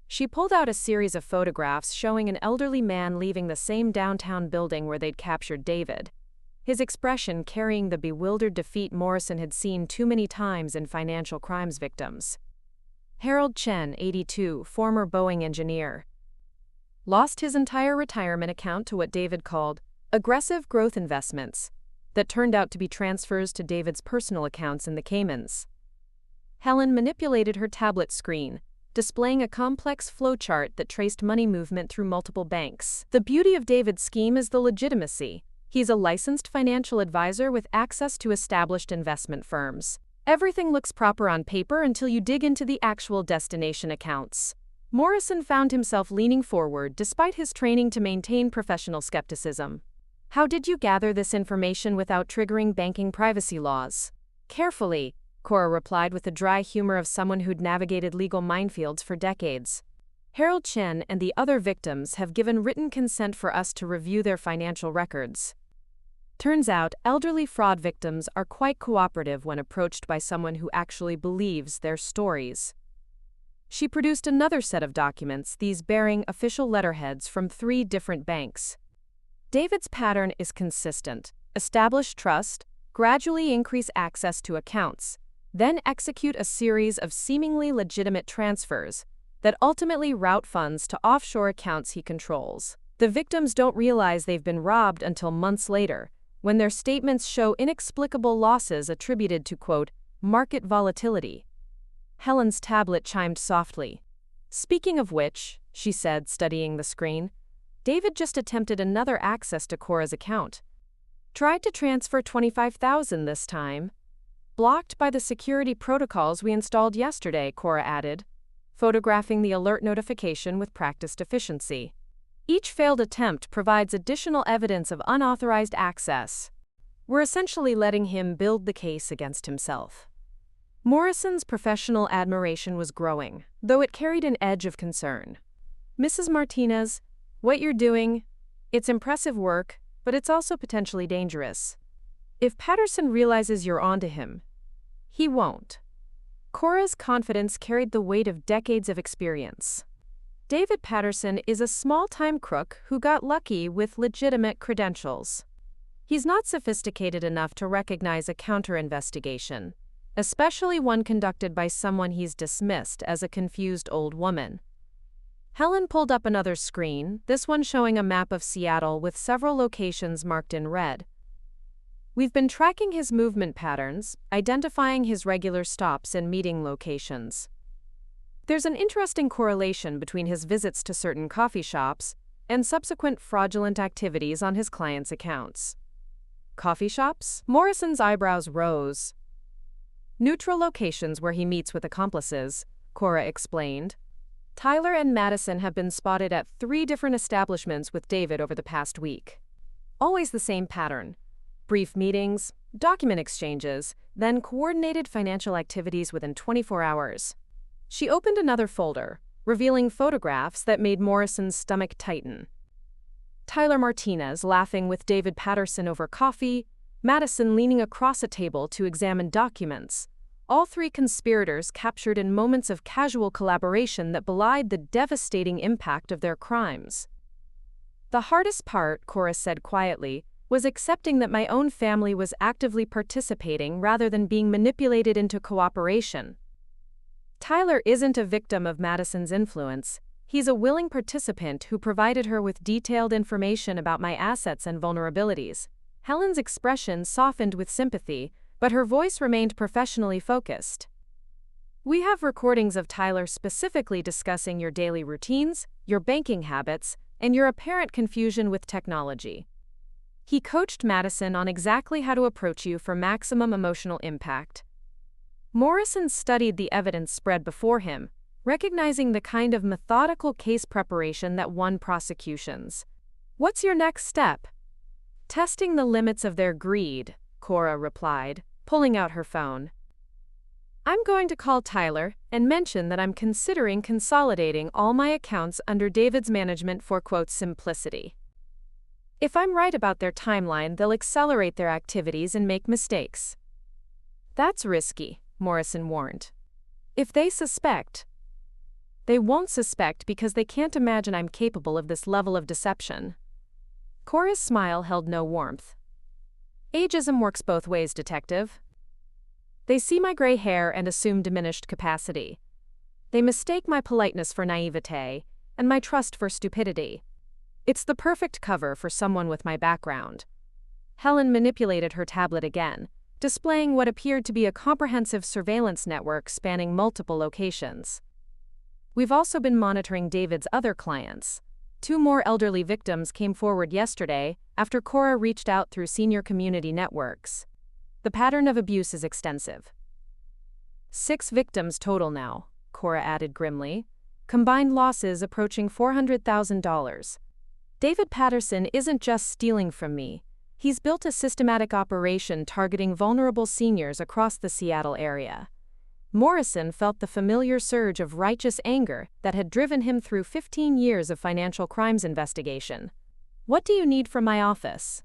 She pulled out a series of photographs showing an elderly man leaving the same downtown building where they'd captured David, his expression carrying the bewildered defeat Morrison had seen too many times in financial crimes victims. Harold Chen, 82, former Boeing engineer, lost his entire retirement account to what David called aggressive growth investments that turned out to be transfers to David's personal accounts in the Caymans. Helen manipulated her tablet screen, displaying a complex flowchart that traced money movement through multiple banks. The beauty of David's scheme is the legitimacy. He's a licensed financial advisor with access to established investment firms. Everything looks proper on paper until you dig into the actual destination accounts. Morrison found himself leaning forward despite his training to maintain professional skepticism. How did you gather this information without triggering banking privacy laws? Carefully, Cora replied with the dry humor of someone who'd navigated legal minefields for decades. Harold Chen and the other victims have given written consent for us to review their financial records. Turns out, elderly fraud victims are quite cooperative when approached by someone who actually believes their stories. She produced another set of documents, these bearing official letterheads from 3 different banks. David's pattern is consistent: establish trust, gradually increase access to accounts, then execute a series of seemingly legitimate transfers that ultimately route funds to offshore accounts he controls. The victims don't realize they've been robbed until months later, when their statements show inexplicable losses attributed to, quote, market volatility. Helen's tablet chimed softly. Speaking of which, she said, studying the screen, David just attempted another access to Cora's account. Tried to transfer $25,000 this time. Blocked by the security protocols we installed yesterday, Cora added, photographing the alert notification with practiced efficiency. Each failed attempt provides additional evidence of unauthorized access. We're essentially letting him build the case against himself. Morrison's professional admiration was growing, though it carried an edge of concern. Mrs. Martinez, what you're doing, it's impressive work, but it's also potentially dangerous. If Patterson realizes you're onto him, he won't. Cora's confidence carried the weight of decades of experience. David Patterson is a small-time crook who got lucky with legitimate credentials. He's not sophisticated enough to recognize a counter-investigation, especially one conducted by someone he's dismissed as a confused old woman. Helen pulled up another screen, this one showing a map of Seattle with several locations marked in red. We've been tracking his movement patterns, identifying his regular stops and meeting locations. There's an interesting correlation between his visits to certain coffee shops and subsequent fraudulent activities on his clients' accounts. Coffee shops? Morrison's eyebrows rose. Neutral locations where he meets with accomplices, Cora explained. Tyler and Madison have been spotted at 3 different establishments with David over the past week. Always the same pattern: brief meetings, document exchanges, then coordinated financial activities within 24 hours. She opened another folder, revealing photographs that made Morrison's stomach tighten. Tyler Martinez laughing with David Patterson over coffee, Madison leaning across a table to examine documents. All 3 conspirators captured in moments of casual collaboration that belied the devastating impact of their crimes. The hardest part, Cora said quietly, was accepting that my own family was actively participating rather than being manipulated into cooperation. Tyler isn't a victim of Madison's influence. He's a willing participant who provided her with detailed information about my assets and vulnerabilities. Helen's expression softened with sympathy, but her voice remained professionally focused. We have recordings of Tyler specifically discussing your daily routines, your banking habits, and your apparent confusion with technology. He coached Madison on exactly how to approach you for maximum emotional impact. Morrison studied the evidence spread before him, recognizing the kind of methodical case preparation that won prosecutions. What's your next step? Testing the limits of their greed, Cora replied, pulling out her phone. I'm going to call Tyler and mention that I'm considering consolidating all my accounts under David's management for, quote, simplicity. If I'm right about their timeline, they'll accelerate their activities and make mistakes. That's risky, Morrison warned. If they suspect, they won't suspect because they can't imagine I'm capable of this level of deception. Cora's smile held no warmth. Ageism works both ways, detective. They see my gray hair and assume diminished capacity. They mistake my politeness for naivete and my trust for stupidity. It's the perfect cover for someone with my background. Helen manipulated her tablet again, displaying what appeared to be a comprehensive surveillance network spanning multiple locations. We've also been monitoring David's other clients. 2 more elderly victims came forward yesterday after Cora reached out through senior community networks. The pattern of abuse is extensive. 6 victims total now, Cora added grimly. Combined losses approaching $400,000. David Patterson isn't just stealing from me. He's built a systematic operation targeting vulnerable seniors across the Seattle area. Morrison felt the familiar surge of righteous anger that had driven him through 15 years of financial crimes investigation. What do you need from my office?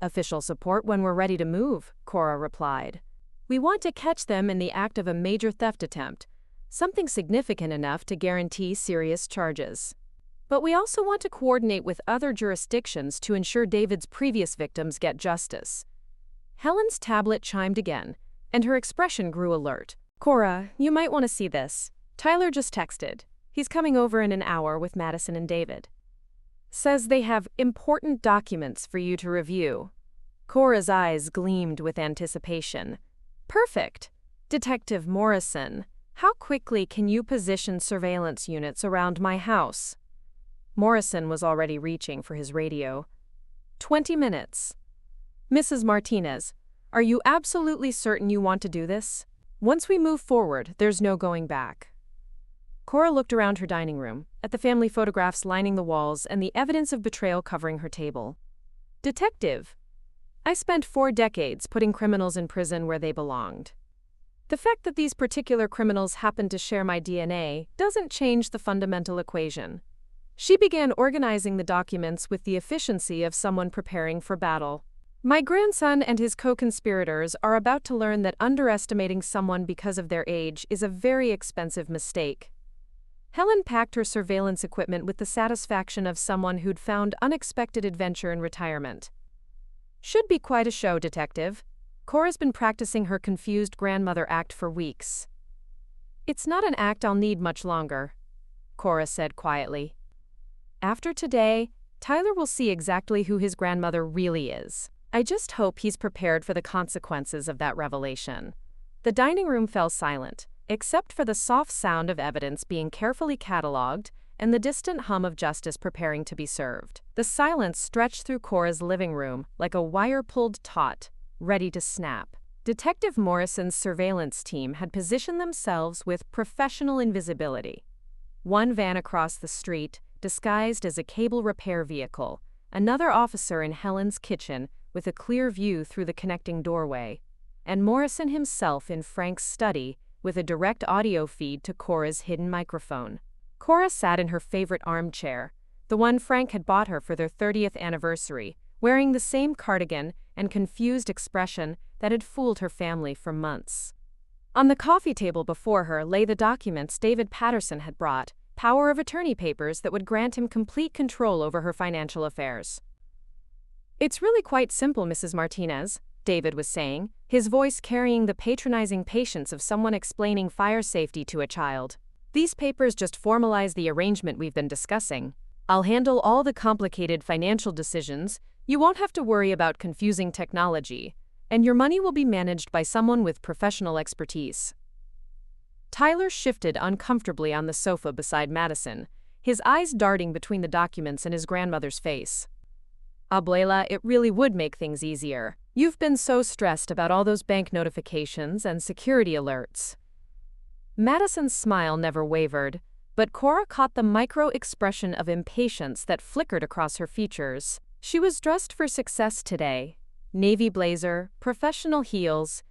Official support when we're ready to move, Cora replied. We want to catch them in the act of a major theft attempt, something significant enough to guarantee serious charges. But we also want to coordinate with other jurisdictions to ensure David's previous victims get justice. Helen's tablet chimed again, and her expression grew alert. Cora, you might want to see this. Tyler just texted. He's coming over in an hour with Madison and David. Says they have important documents for you to review. Cora's eyes gleamed with anticipation. Perfect. Detective Morrison, how quickly can you position surveillance units around my house? Morrison was already reaching for his radio. 20 minutes. Mrs. Martinez, are you absolutely certain you want to do this? Once we move forward, there's no going back. Cora looked around her dining room, at the family photographs lining the walls and the evidence of betrayal covering her table. Detective, I spent 4 decades putting criminals in prison where they belonged. The fact that these particular criminals happen to share my DNA doesn't change the fundamental equation. She began organizing the documents with the efficiency of someone preparing for battle. My grandson and his co-conspirators are about to learn that underestimating someone because of their age is a very expensive mistake. Helen packed her surveillance equipment with the satisfaction of someone who'd found unexpected adventure in retirement. Should be quite a show, detective. Cora's been practicing her confused grandmother act for weeks. It's not an act I'll need much longer, Cora said quietly. After today, Tyler will see exactly who his grandmother really is. I just hope he's prepared for the consequences of that revelation. The dining room fell silent, except for the soft sound of evidence being carefully catalogued and the distant hum of justice preparing to be served. The silence stretched through Cora's living room like a wire-pulled taut, ready to snap. Detective Morrison's surveillance team had positioned themselves with professional invisibility. One van across the street, disguised as a cable repair vehicle, another officer in Helen's kitchen with a clear view through the connecting doorway, and Morrison himself in Frank's study with a direct audio feed to Cora's hidden microphone. Cora sat in her favorite armchair, the one Frank had bought her for their 30th anniversary, wearing the same cardigan and confused expression that had fooled her family for months. On the coffee table before her lay the documents David Patterson had brought, power of attorney papers that would grant him complete control over her financial affairs. "It's really quite simple, Mrs. Martinez," David was saying, his voice carrying the patronizing patience of someone explaining fire safety to a child. "These papers just formalize the arrangement we've been discussing. I'll handle all the complicated financial decisions. You won't have to worry about confusing technology, and your money will be managed by someone with professional expertise." Tyler shifted uncomfortably on the sofa beside Madison, his eyes darting between the documents and his grandmother's face. "Abuela, it really would make things easier. You've been so stressed about all those bank notifications and security alerts." Madison's smile never wavered, but Cora caught the micro-expression of impatience that flickered across her features. She was dressed for success today. Navy blazer, professional heels,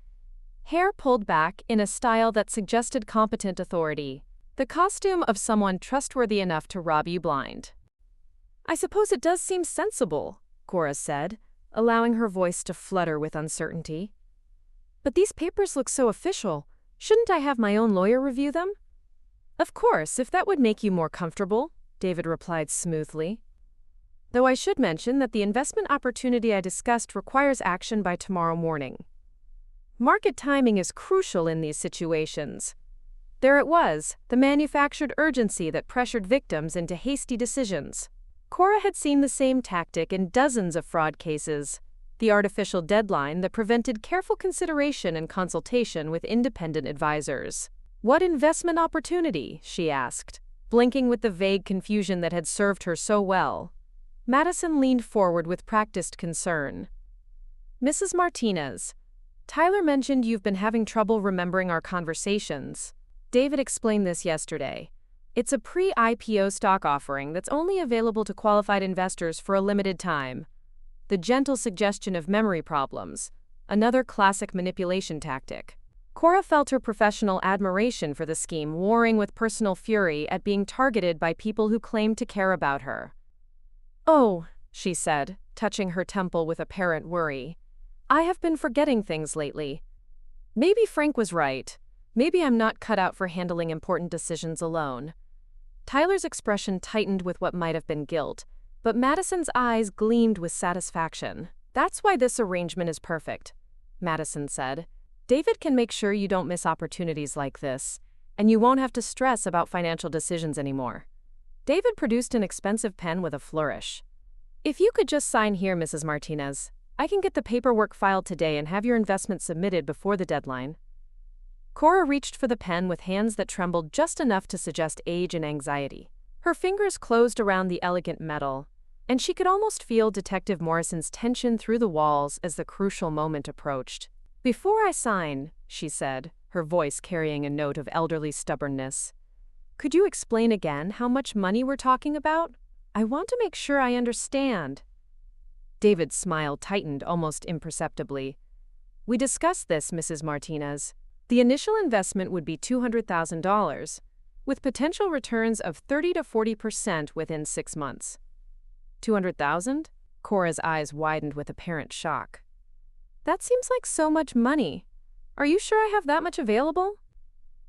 hair pulled back in a style that suggested competent authority. The costume of someone trustworthy enough to rob you blind. "I suppose it does seem sensible," Cora said, allowing her voice to flutter with uncertainty. "But these papers look so official. Shouldn't I have my own lawyer review them?" "Of course, if that would make you more comfortable," David replied smoothly. "Though I should mention that the investment opportunity I discussed requires action by tomorrow morning. Market timing is crucial in these situations." There it was, the manufactured urgency that pressured victims into hasty decisions. Cora had seen the same tactic in dozens of fraud cases, the artificial deadline that prevented careful consideration and consultation with independent advisors. "What investment opportunity?" she asked, blinking with the vague confusion that had served her so well. Madison leaned forward with practiced concern. "Mrs. Martinez, Tyler mentioned you've been having trouble remembering our conversations. David explained this yesterday. It's a pre-IPO stock offering that's only available to qualified investors for a limited time. The gentle suggestion of memory problems, another classic manipulation tactic." Cora felt her professional admiration for the scheme warring with personal fury at being targeted by people who claimed to care about her. "Oh," she said, touching her temple with apparent worry. "I have been forgetting things lately. Maybe Frank was right. Maybe I'm not cut out for handling important decisions alone." Tyler's expression tightened with what might have been guilt, but Madison's eyes gleamed with satisfaction. "That's why this arrangement is perfect," Madison said. "David can make sure you don't miss opportunities like this, and you won't have to stress about financial decisions anymore." David produced an expensive pen with a flourish. "If you could just sign here, Mrs. Martinez, I can get the paperwork filed today and have your investment submitted before the deadline." Cora reached for the pen with hands that trembled just enough to suggest age and anxiety. Her fingers closed around the elegant metal, and she could almost feel Detective Morrison's tension through the walls as the crucial moment approached. "Before I sign," she said, her voice carrying a note of elderly stubbornness, "could you explain again how much money we're talking about? I want to make sure I understand." David's smile tightened almost imperceptibly. "We discussed this, Mrs. Martinez. The initial investment would be $200,000, with potential returns of 30 to 40% within 6 months. $200,000? Cora's eyes widened with apparent shock. "That seems like so much money. Are you sure I have that much available?"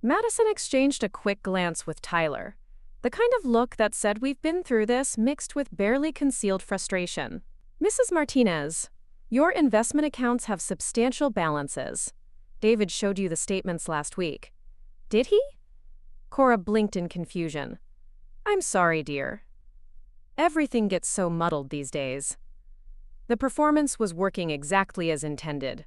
Madison exchanged a quick glance with Tyler, the kind of look that said we've been through this mixed with barely concealed frustration. "Mrs. Martinez, your investment accounts have substantial balances. David showed you the statements last week." "Did he?" Cora blinked in confusion. "I'm sorry, dear. Everything gets so muddled these days." The performance was working exactly as intended.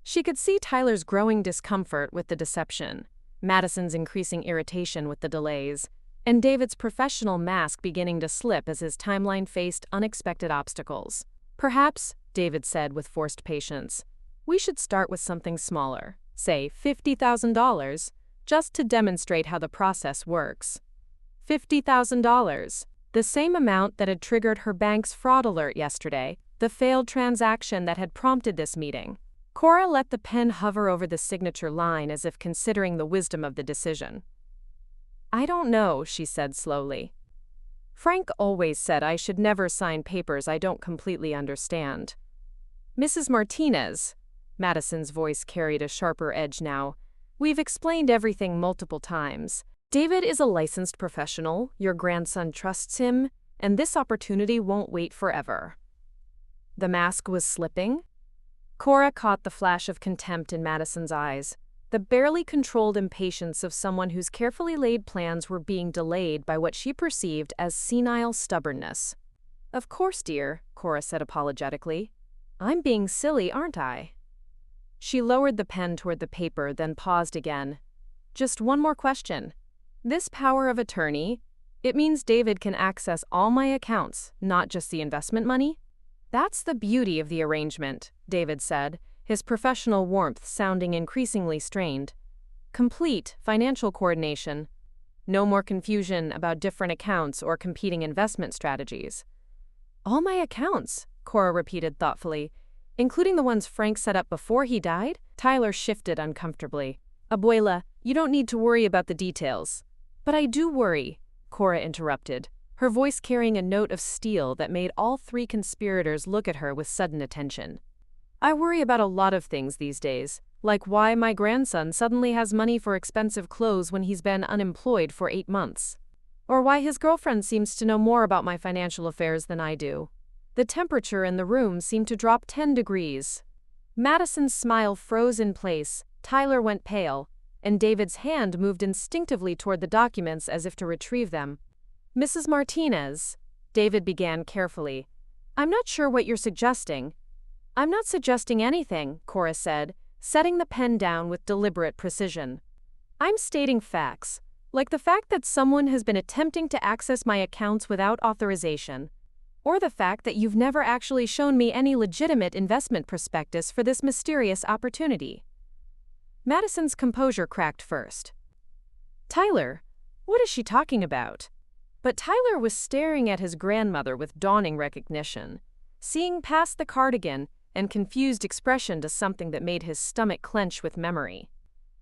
She could see Tyler's growing discomfort with the deception, Madison's increasing irritation with the delays, and David's professional mask beginning to slip as his timeline faced unexpected obstacles. "Perhaps," David said with forced patience, "we should start with something smaller, say $50,000, just to demonstrate how the process works." $50,000. The same amount that had triggered her bank's fraud alert yesterday, the failed transaction that had prompted this meeting. Cora let the pen hover over the signature line as if considering the wisdom of the decision. "I don't know," she said slowly. "Frank always said I should never sign papers I don't completely understand." "Mrs. Martinez," Madison's voice carried a sharper edge now, "we've explained everything multiple times. David is a licensed professional, your grandson trusts him, and this opportunity won't wait forever." The mask was slipping. Cora caught the flash of contempt in Madison's eyes, the barely controlled impatience of someone whose carefully laid plans were being delayed by what she perceived as senile stubbornness. "Of course, dear," Cora said apologetically. "I'm being silly, aren't I?" She lowered the pen toward the paper, then paused again. "Just one more question. This power of attorney, it means David can access all my accounts, not just the investment money?" "That's the beauty of the arrangement," David said, his professional warmth sounding increasingly strained. "Complete financial coordination. No more confusion about different accounts or competing investment strategies." "All my accounts," Cora repeated thoughtfully, "including the ones Frank set up before he died?" Tyler shifted uncomfortably. "Abuela, you don't need to worry about the details." "But I do worry," Cora interrupted, her voice carrying a note of steel that made all three conspirators look at her with sudden attention. "I worry about a lot of things these days, like why my grandson suddenly has money for expensive clothes when he's been unemployed for 8 months. Or why his girlfriend seems to know more about my financial affairs than I do." The temperature in the room seemed to drop 10 degrees. Madison's smile froze in place, Tyler went pale, and David's hand moved instinctively toward the documents as if to retrieve them. "Mrs. Martinez," David began carefully, "I'm not sure what you're suggesting." "I'm not suggesting anything," Cora said, setting the pen down with deliberate precision. "I'm stating facts, like the fact that someone has been attempting to access my accounts without authorization, or the fact that you've never actually shown me any legitimate investment prospectus for this mysterious opportunity." Madison's composure cracked first. "Tyler, what is she talking about?" But Tyler was staring at his grandmother with dawning recognition, seeing past the cardigan and confused expression to something that made his stomach clench with memory.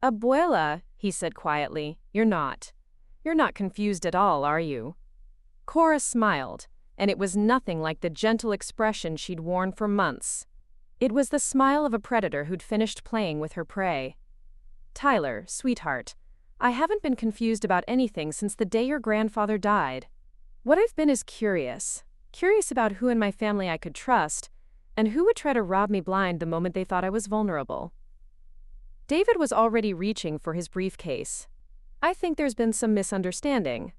"Abuela," he said quietly, You're not confused at all, are you?" Cora smiled, and it was nothing like the gentle expression she'd worn for months. It was the smile of a predator who'd finished playing with her prey. "Tyler, sweetheart, I haven't been confused about anything since the day your grandfather died. What I've been is curious about who in my family I could trust, and who would try to rob me blind the moment they thought I was vulnerable." David was already reaching for his briefcase. "I think there's been some misunderstanding."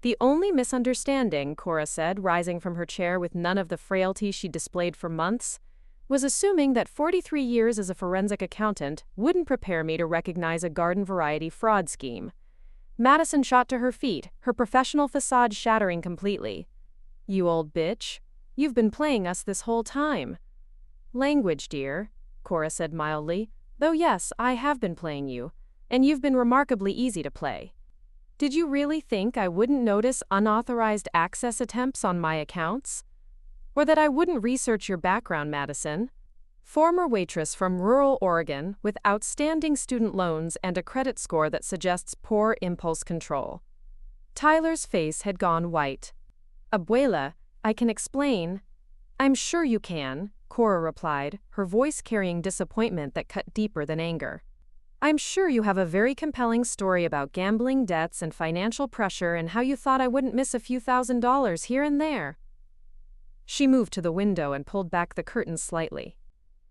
"The only misunderstanding," Cora said, rising from her chair with none of the frailty she'd displayed for months, "was assuming that 43 years as a forensic accountant wouldn't prepare me to recognize a garden-variety fraud scheme." Madison shot to her feet, her professional facade shattering completely. "You old bitch. You've been playing us this whole time." "Language, dear," Cora said mildly, "though yes, I have been playing you, and you've been remarkably easy to play. Did you really think I wouldn't notice unauthorized access attempts on my accounts? Or that I wouldn't research your background, Madison? Former waitress from rural Oregon with outstanding student loans and a credit score that suggests poor impulse control." Tyler's face had gone white. "Abuela, I can explain." "I'm sure you can," Cora replied, her voice carrying disappointment that cut deeper than anger. "I'm sure you have a very compelling story about gambling debts and financial pressure and how you thought I wouldn't miss a few $1,000s here and there." She moved to the window and pulled back the curtains slightly.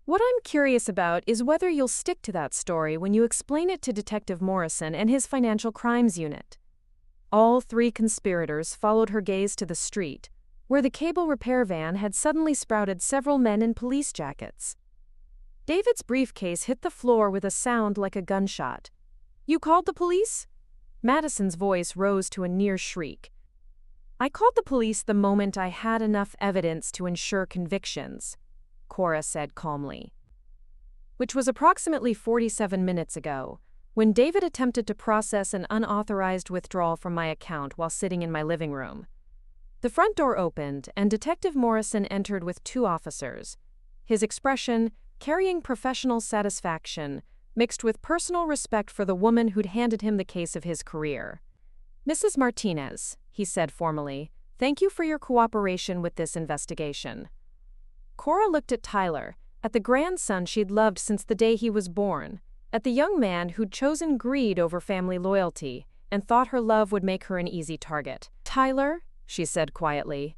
"What I'm curious about is whether you'll stick to that story when you explain it to Detective Morrison and his financial crimes unit." All three conspirators followed her gaze to the street, where the cable repair van had suddenly sprouted several men in police jackets. David's briefcase hit the floor with a sound like a gunshot. "You called the police?" Madison's voice rose to a near shriek. "I called the police the moment I had enough evidence to ensure convictions," Cora said calmly. "Which was approximately 47 minutes ago, when David attempted to process an unauthorized withdrawal from my account while sitting in my living room. The front door opened, and Detective Morrison entered with 2 officers. His expression, carrying professional satisfaction, mixed with personal respect for the woman who'd handed him the case of his career. "Mrs. Martinez," he said formally, "thank you for your cooperation with this investigation." Cora looked at Tyler, at the grandson she'd loved since the day he was born, at the young man who'd chosen greed over family loyalty and thought her love would make her an easy target. "Tyler," she said quietly,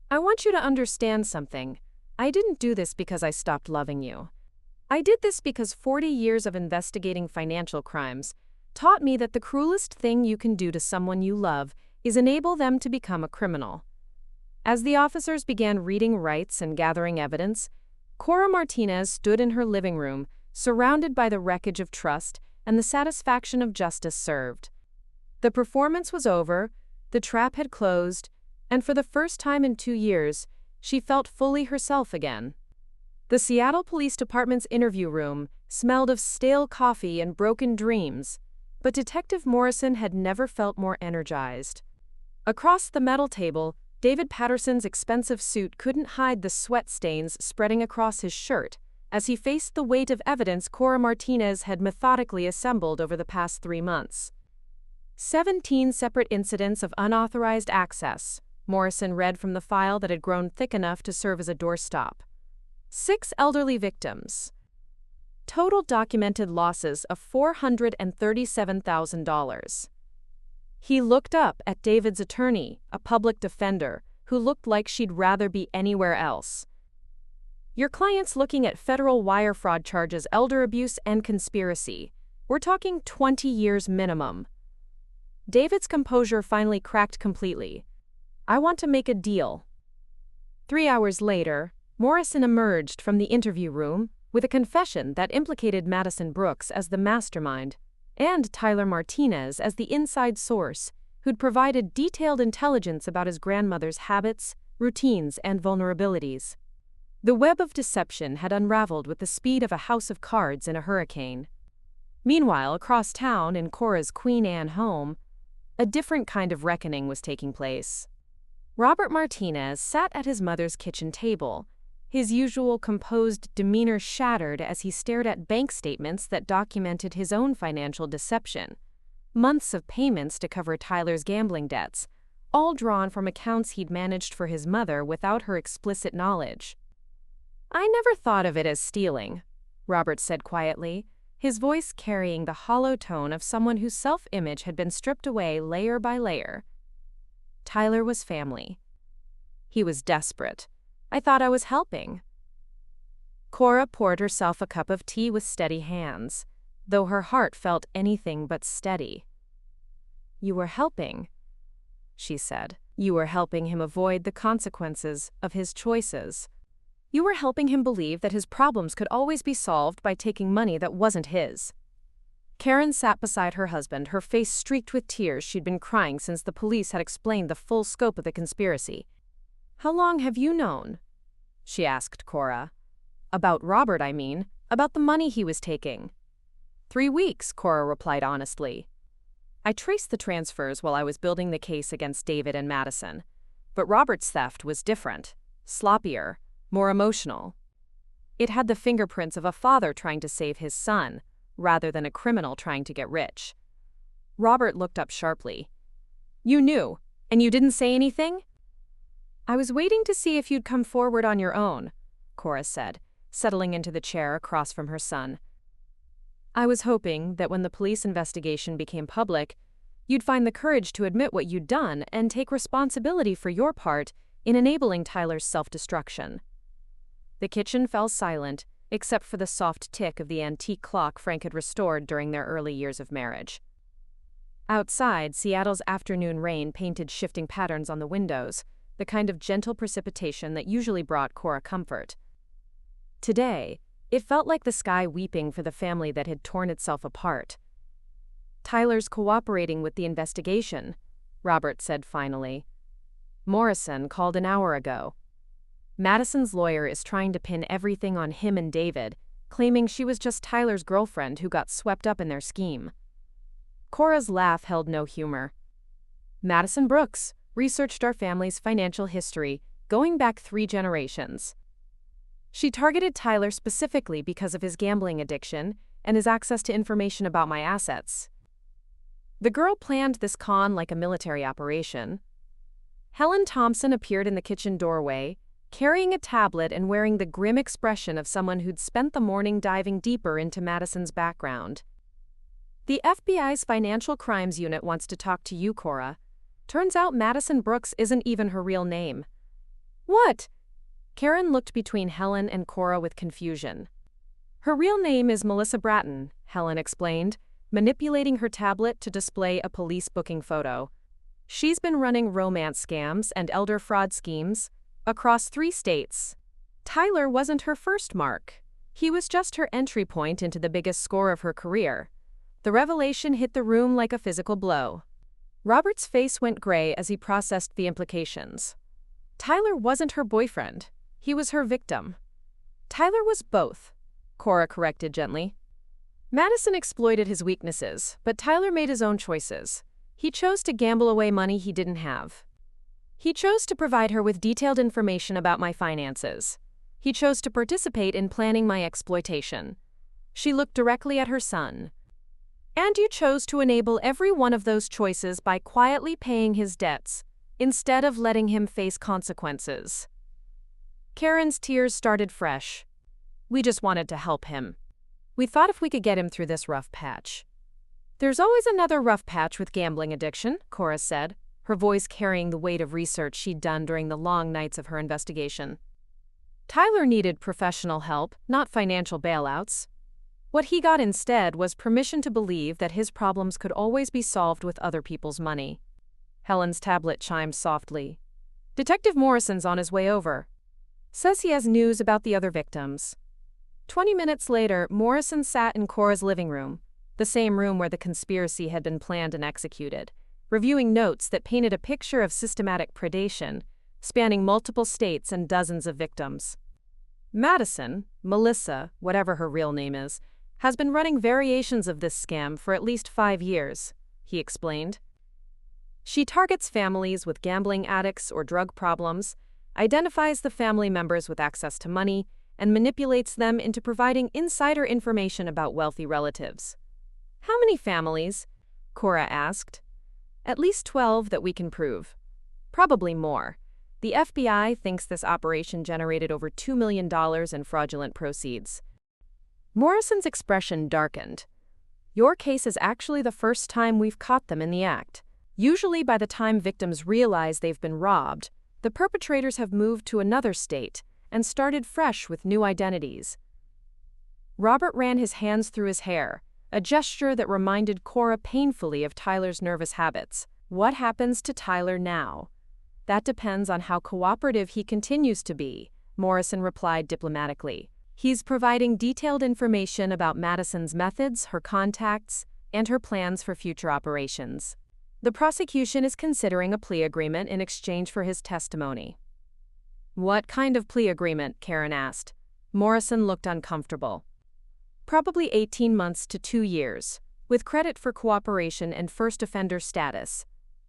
"I want you to understand something. I didn't do this because I stopped loving you. I did this because 40 years of investigating financial crimes taught me that the cruelest thing you can do to someone you love is enable them to become a criminal." As the officers began reading rights and gathering evidence, Cora Martinez stood in her living room, surrounded by the wreckage of trust and the satisfaction of justice served. The performance was over, the trap had closed, and for the first time in 2 years, she felt fully herself again. The Seattle Police Department's interview room smelled of stale coffee and broken dreams, but Detective Morrison had never felt more energized. Across the metal table, David Patterson's expensive suit couldn't hide the sweat stains spreading across his shirt as he faced the weight of evidence Cora Martinez had methodically assembled over the past 3 months. 17 separate incidents of unauthorized access, Morrison read from the file that had grown thick enough to serve as a doorstop. 6 elderly victims. Total documented losses of $437,000. He looked up at David's attorney, a public defender, who looked like she'd rather be anywhere else. "Your client's looking at federal wire fraud charges, elder abuse, and conspiracy. We're talking 20 years minimum." David's composure finally cracked completely. "I want to make a deal." 3 hours later, Morrison emerged from the interview room with a confession that implicated Madison Brooks as the mastermind and Tyler Martinez as the inside source who'd provided detailed intelligence about his grandmother's habits, routines, and vulnerabilities. The web of deception had unraveled with the speed of a house of cards in a hurricane. Meanwhile, across town in Cora's Queen Anne home, a different kind of reckoning was taking place. Robert Martinez sat at his mother's kitchen table, his usual composed demeanor shattered as he stared at bank statements that documented his own financial deception. Months of payments to cover Tyler's gambling debts, all drawn from accounts he'd managed for his mother without her explicit knowledge. "I never thought of it as stealing," Robert said quietly, his voice carrying the hollow tone of someone whose self-image had been stripped away layer by layer. "Tyler was family. He was desperate. I thought I was helping." Cora poured herself a cup of tea with steady hands, though her heart felt anything but steady. "You were helping," she said. "You were helping him avoid the consequences of his choices. You were helping him believe that his problems could always be solved by taking money that wasn't his." Karen sat beside her husband, her face streaked with tears. She'd been crying since the police had explained the full scope of the conspiracy. "How long have you known?" she asked Cora. "About Robert, I mean. About the money he was taking." 3 weeks, Cora replied honestly. "I traced the transfers while I was building the case against David and Madison. But Robert's theft was different, sloppier, more emotional. It had the fingerprints of a father trying to save his son, rather than a criminal trying to get rich." Robert looked up sharply. "You knew, and you didn't say anything?" "I was waiting to see if you'd come forward on your own," Cora said, settling into the chair across from her son. "I was hoping that when the police investigation became public, you'd find the courage to admit what you'd done and take responsibility for your part in enabling Tyler's self-destruction." The kitchen fell silent, except for the soft tick of the antique clock Frank had restored during their early years of marriage. Outside, Seattle's afternoon rain painted shifting patterns on the windows, the kind of gentle precipitation that usually brought Cora comfort. Today, it felt like the sky weeping for the family that had torn itself apart. "Tyler's cooperating with the investigation," Robert said finally. "Morrison called an hour ago. Madison's lawyer is trying to pin everything on him and David, claiming she was just Tyler's girlfriend who got swept up in their scheme. Cora's laugh held no humor. Madison Brooks researched our family's financial history, going back 3 generations. She targeted Tyler specifically because of his gambling addiction and his access to information about my assets. The girl planned this con like a military operation. Helen Thompson appeared in the kitchen doorway, carrying a tablet and wearing the grim expression of someone who'd spent the morning diving deeper into Madison's background. "The FBI's Financial Crimes Unit wants to talk to you, Cora. Turns out Madison Brooks isn't even her real name." "What?" Karen looked between Helen and Cora with confusion. "Her real name is Melissa Bratton," Helen explained, manipulating her tablet to display a police booking photo. "She's been running romance scams and elder fraud schemes across 3 states. Tyler wasn't her first mark. He was just her entry point into the biggest score of her career." The revelation hit the room like a physical blow. Robert's face went gray as he processed the implications. Tyler wasn't her boyfriend. He was her victim. "Tyler was both," Cora corrected gently. "Madison exploited his weaknesses, but Tyler made his own choices. He chose to gamble away money he didn't have. He chose to provide her with detailed information about my finances. He chose to participate in planning my exploitation." She looked directly at her son. "And you chose to enable every one of those choices by quietly paying his debts, instead of letting him face consequences." Karen's tears started fresh. "We just wanted to help him. We thought if we could get him through this rough patch." "There's always another rough patch with gambling addiction," Cora said, her voice carrying the weight of research she'd done during the long nights of her investigation. "Tyler needed professional help, not financial bailouts. What he got instead was permission to believe that his problems could always be solved with other people's money." Helen's tablet chimed softly. "Detective Morrison's on his way over. Says he has news about the other victims." 20 minutes later, Morrison sat in Cora's living room, the same room where the conspiracy had been planned and executed, reviewing notes that painted a picture of systematic predation, spanning multiple states and dozens of victims. "Madison, Melissa, whatever her real name is, has been running variations of this scam for at least 5 years, he explained. "She targets families with gambling addicts or drug problems, identifies the family members with access to money, and manipulates them into providing insider information about wealthy relatives." "How many families?" Cora asked. "At least 12 that we can prove. Probably more. The FBI thinks this operation generated over $2 million in fraudulent proceeds." Morrison's expression darkened. "Your case is actually the first time we've caught them in the act. Usually by the time victims realize they've been robbed, the perpetrators have moved to another state and started fresh with new identities." Robert ran his hands through his hair, a gesture that reminded Cora painfully of Tyler's nervous habits. "What happens to Tyler now?" "That depends on how cooperative he continues to be," Morrison replied diplomatically. "He's providing detailed information about Madison's methods, her contacts, and her plans for future operations. The prosecution is considering a plea agreement in exchange for his testimony." "What kind of plea agreement?" Karen asked. Morrison looked uncomfortable. "Probably 18 months to 2 years, with credit for cooperation and first offender status.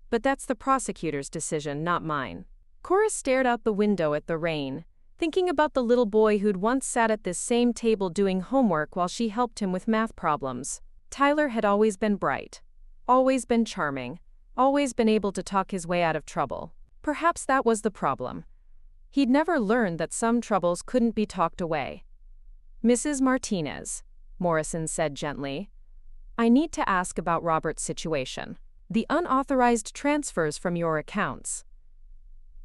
But that's the prosecutor's decision, not mine." Cora stared out the window at the rain, thinking about the little boy who'd once sat at this same table doing homework while she helped him with math problems. Tyler had always been bright, always been charming, always been able to talk his way out of trouble. Perhaps that was the problem. He'd never learned that some troubles couldn't be talked away. "Mrs. Martinez," Morrison said gently, "I need to ask about Robert's situation. The unauthorized transfers from your accounts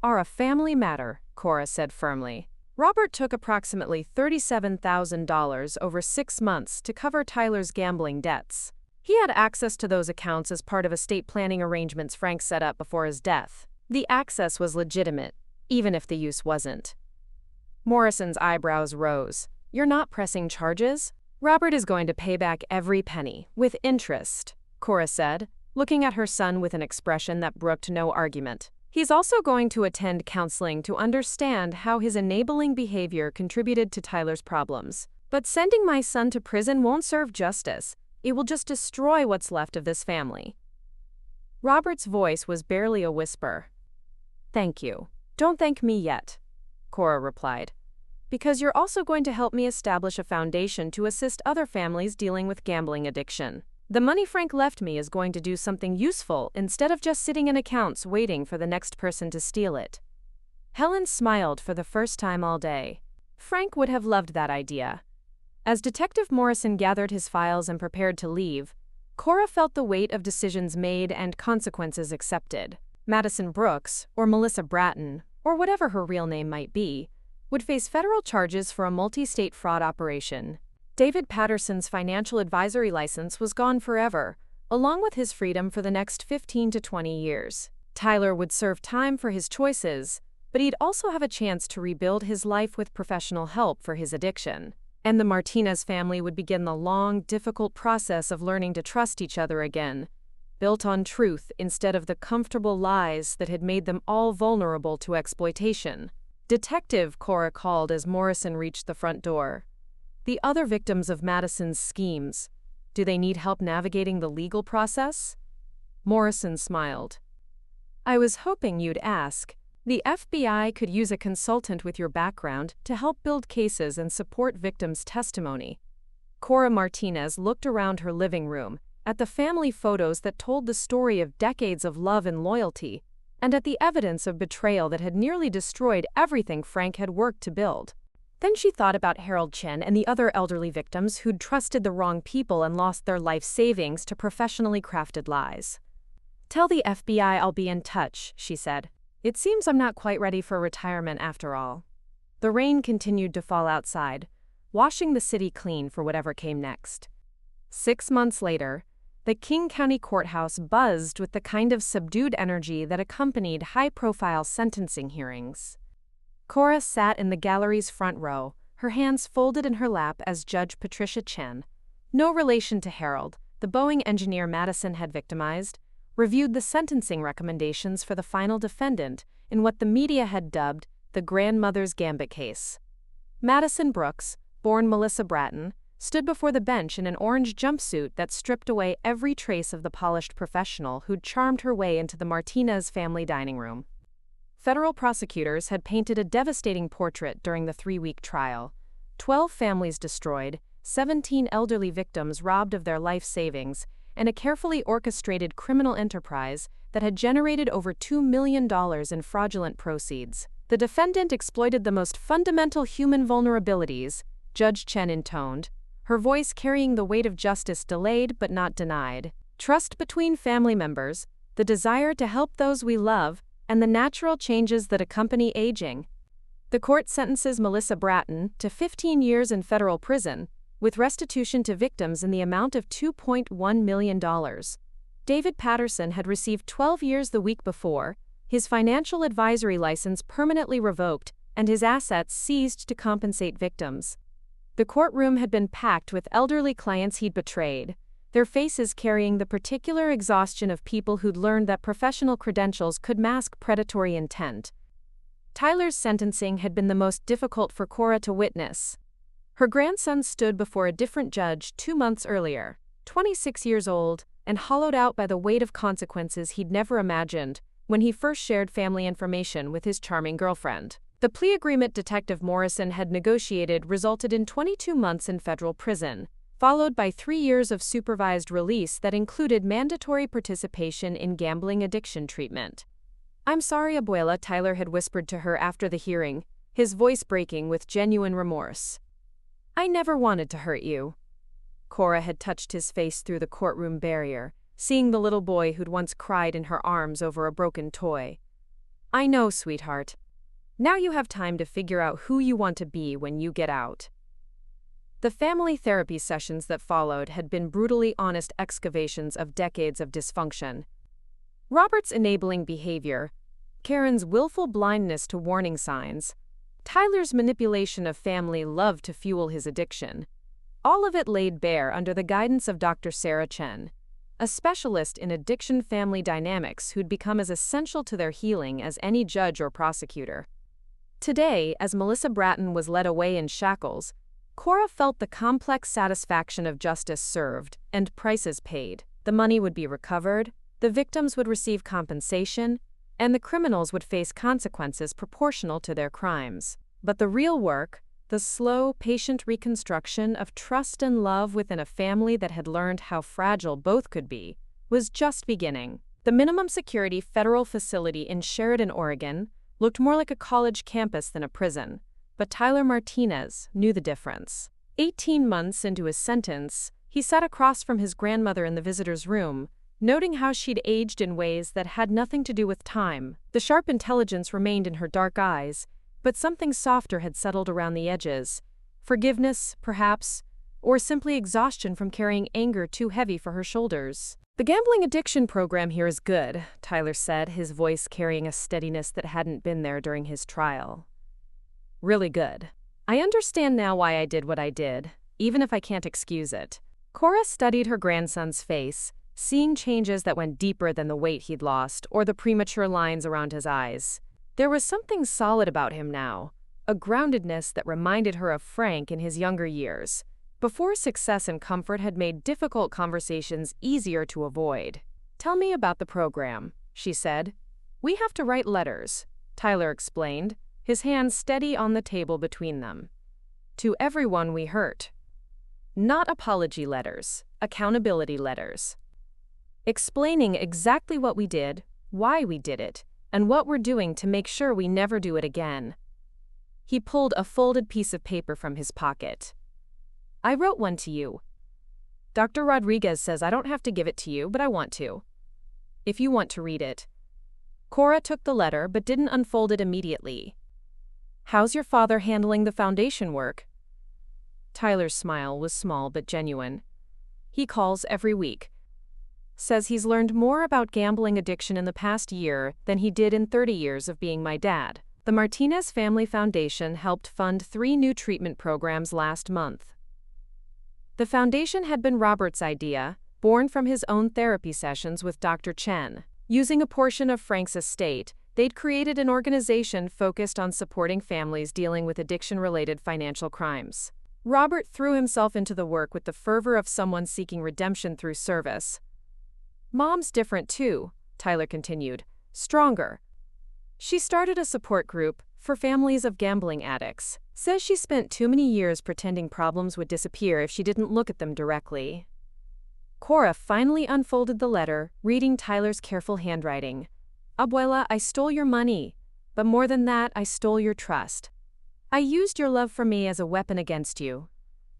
are a family matter," Cora said firmly. "Robert took approximately $37,000 over 6 months to cover Tyler's gambling debts. He had access to those accounts as part of estate planning arrangements Frank set up before his death. The access was legitimate, even if the use wasn't." Morrison's eyebrows rose. "You're not pressing charges?" "Robert is going to pay back every penny, with interest," Cora said, looking at her son with an expression that brooked no argument. "He's also going to attend counseling to understand how his enabling behavior contributed to Tyler's problems. But sending my son to prison won't serve justice. It will just destroy what's left of this family. Robert's voice was barely a whisper. Thank you. Don't thank me yet, Cora replied. Because you're also going to help me establish a foundation to assist other families dealing with gambling addiction. The money Frank left me is going to do something useful instead of just sitting in accounts waiting for the next person to steal it. Helen smiled for the first time all day. Frank would have loved that idea. As Detective Morrison gathered his files and prepared to leave, Cora felt the weight of decisions made and consequences accepted. Madison Brooks, or Melissa Bratton, or whatever her real name might be, would face federal charges for a multi-state fraud operation. David Patterson's financial advisory license was gone forever, along with his freedom for the next 15 to 20 years. Tyler would serve time for his choices, but he'd also have a chance to rebuild his life with professional help for his addiction. And the Martinez family would begin the long, difficult process of learning to trust each other again, built on truth instead of the comfortable lies that had made them all vulnerable to exploitation. Detective, Cora called as Morrison reached the front door. The other victims of Madison's schemes, do they need help navigating the legal process? Morrison smiled. I was hoping you'd ask. The FBI could use a consultant with your background to help build cases and support victims' testimony. Cora Martinez looked around her living room, at the family photos that told the story of decades of love and loyalty, and at the evidence of betrayal that had nearly destroyed everything Frank had worked to build. Then she thought about Harold Chen and the other elderly victims who'd trusted the wrong people and lost their life savings to professionally crafted lies. Tell the FBI I'll be in touch, she said. It seems I'm not quite ready for retirement after all. The rain continued to fall outside, washing the city clean for whatever came next. 6 months later, the King County Courthouse buzzed with the kind of subdued energy that accompanied high-profile sentencing hearings. Cora sat in the gallery's front row, her hands folded in her lap as Judge Patricia Chen, no relation to Harold, the Boeing engineer Madison had victimized, reviewed the sentencing recommendations for the final defendant in what the media had dubbed the grandmother's gambit case. Madison Brooks, born Melissa Bratton, stood before the bench in an orange jumpsuit that stripped away every trace of the polished professional who'd charmed her way into the Martinez family dining room. Federal prosecutors had painted a devastating portrait during the 3-week trial. 12 families destroyed, 17 elderly victims robbed of their life savings, and a carefully orchestrated criminal enterprise that had generated over $2 million in fraudulent proceeds. The defendant exploited the most fundamental human vulnerabilities, Judge Chen intoned, her voice carrying the weight of justice delayed but not denied. Trust between family members, the desire to help those we love, and the natural changes that accompany aging. The court sentences Melissa Bratton to 15 years in federal prison, with restitution to victims in the amount of $2.1 million. David Patterson had received 12 years the week before, his financial advisory license permanently revoked, and his assets seized to compensate victims. The courtroom had been packed with elderly clients he'd betrayed, their faces carrying the particular exhaustion of people who'd learned that professional credentials could mask predatory intent. Tyler's sentencing had been the most difficult for Cora to witness. Her grandson stood before a different judge 2 months earlier, 26 years old, and hollowed out by the weight of consequences he'd never imagined when he first shared family information with his charming girlfriend. The plea agreement Detective Morrison had negotiated resulted in 22 months in federal prison, followed by 3 years of supervised release that included mandatory participation in gambling addiction treatment. I'm sorry, Abuela, Tyler had whispered to her after the hearing, his voice breaking with genuine remorse. I never wanted to hurt you. Cora had touched his face through the courtroom barrier, seeing the little boy who'd once cried in her arms over a broken toy. I know, sweetheart. Now you have time to figure out who you want to be when you get out. The family therapy sessions that followed had been brutally honest excavations of decades of dysfunction. Robert's enabling behavior, Karen's willful blindness to warning signs, Tyler's manipulation of family love to fuel his addiction. All of it laid bare under the guidance of Dr. Sarah Chen, a specialist in addiction family dynamics who'd become as essential to their healing as any judge or prosecutor. Today, as Melissa Bratton was led away in shackles, Cora felt the complex satisfaction of justice served and prices paid. The money would be recovered, the victims would receive compensation, and the criminals would face consequences proportional to their crimes. But the real work, the slow, patient reconstruction of trust and love within a family that had learned how fragile both could be, was just beginning. The minimum security federal facility in Sheridan, Oregon, looked more like a college campus than a prison, but Tyler Martinez knew the difference. 18 months into his sentence, he sat across from his grandmother in the visitor's room, noting how she'd aged in ways that had nothing to do with time. The sharp intelligence remained in her dark eyes, but something softer had settled around the edges. Forgiveness, perhaps, or simply exhaustion from carrying anger too heavy for her shoulders. "The gambling addiction program here is good," Tyler said, his voice carrying a steadiness that hadn't been there during his trial. "Really good. I understand now why I did what I did, even if I can't excuse it." Cora studied her grandson's face, seeing changes that went deeper than the weight he'd lost or the premature lines around his eyes. There was something solid about him now, a groundedness that reminded her of Frank in his younger years, before success and comfort had made difficult conversations easier to avoid. "Tell me about the program," she said. "We have to write letters," Tyler explained, his hands steady on the table between them. "To everyone we hurt. Not apology letters, accountability letters. Explaining exactly what we did, why we did it, and what we're doing to make sure we never do it again." He pulled a folded piece of paper from his pocket. "I wrote one to you. Dr. Rodriguez says I don't have to give it to you, but I want to. If you want to read it." Cora took the letter but didn't unfold it immediately. "How's your father handling the foundation work?" Tyler's smile was small but genuine. "He calls every week. Says he's learned more about gambling addiction in the past year than he did in 30 years of being my dad." The Martinez Family Foundation helped fund 3 new treatment programs last month. The foundation had been Robert's idea, born from his own therapy sessions with Dr. Chen. Using a portion of Frank's estate, they'd created an organization focused on supporting families dealing with addiction-related financial crimes. Robert threw himself into the work with the fervor of someone seeking redemption through service. "Mom's different too," Tyler continued. "Stronger. She started a support group for families of gambling addicts. Says she spent too many years pretending problems would disappear if she didn't look at them directly." Cora finally unfolded the letter, reading Tyler's careful handwriting. "Abuela, I stole your money, but more than that, I stole your trust. I used your love for me as a weapon against you.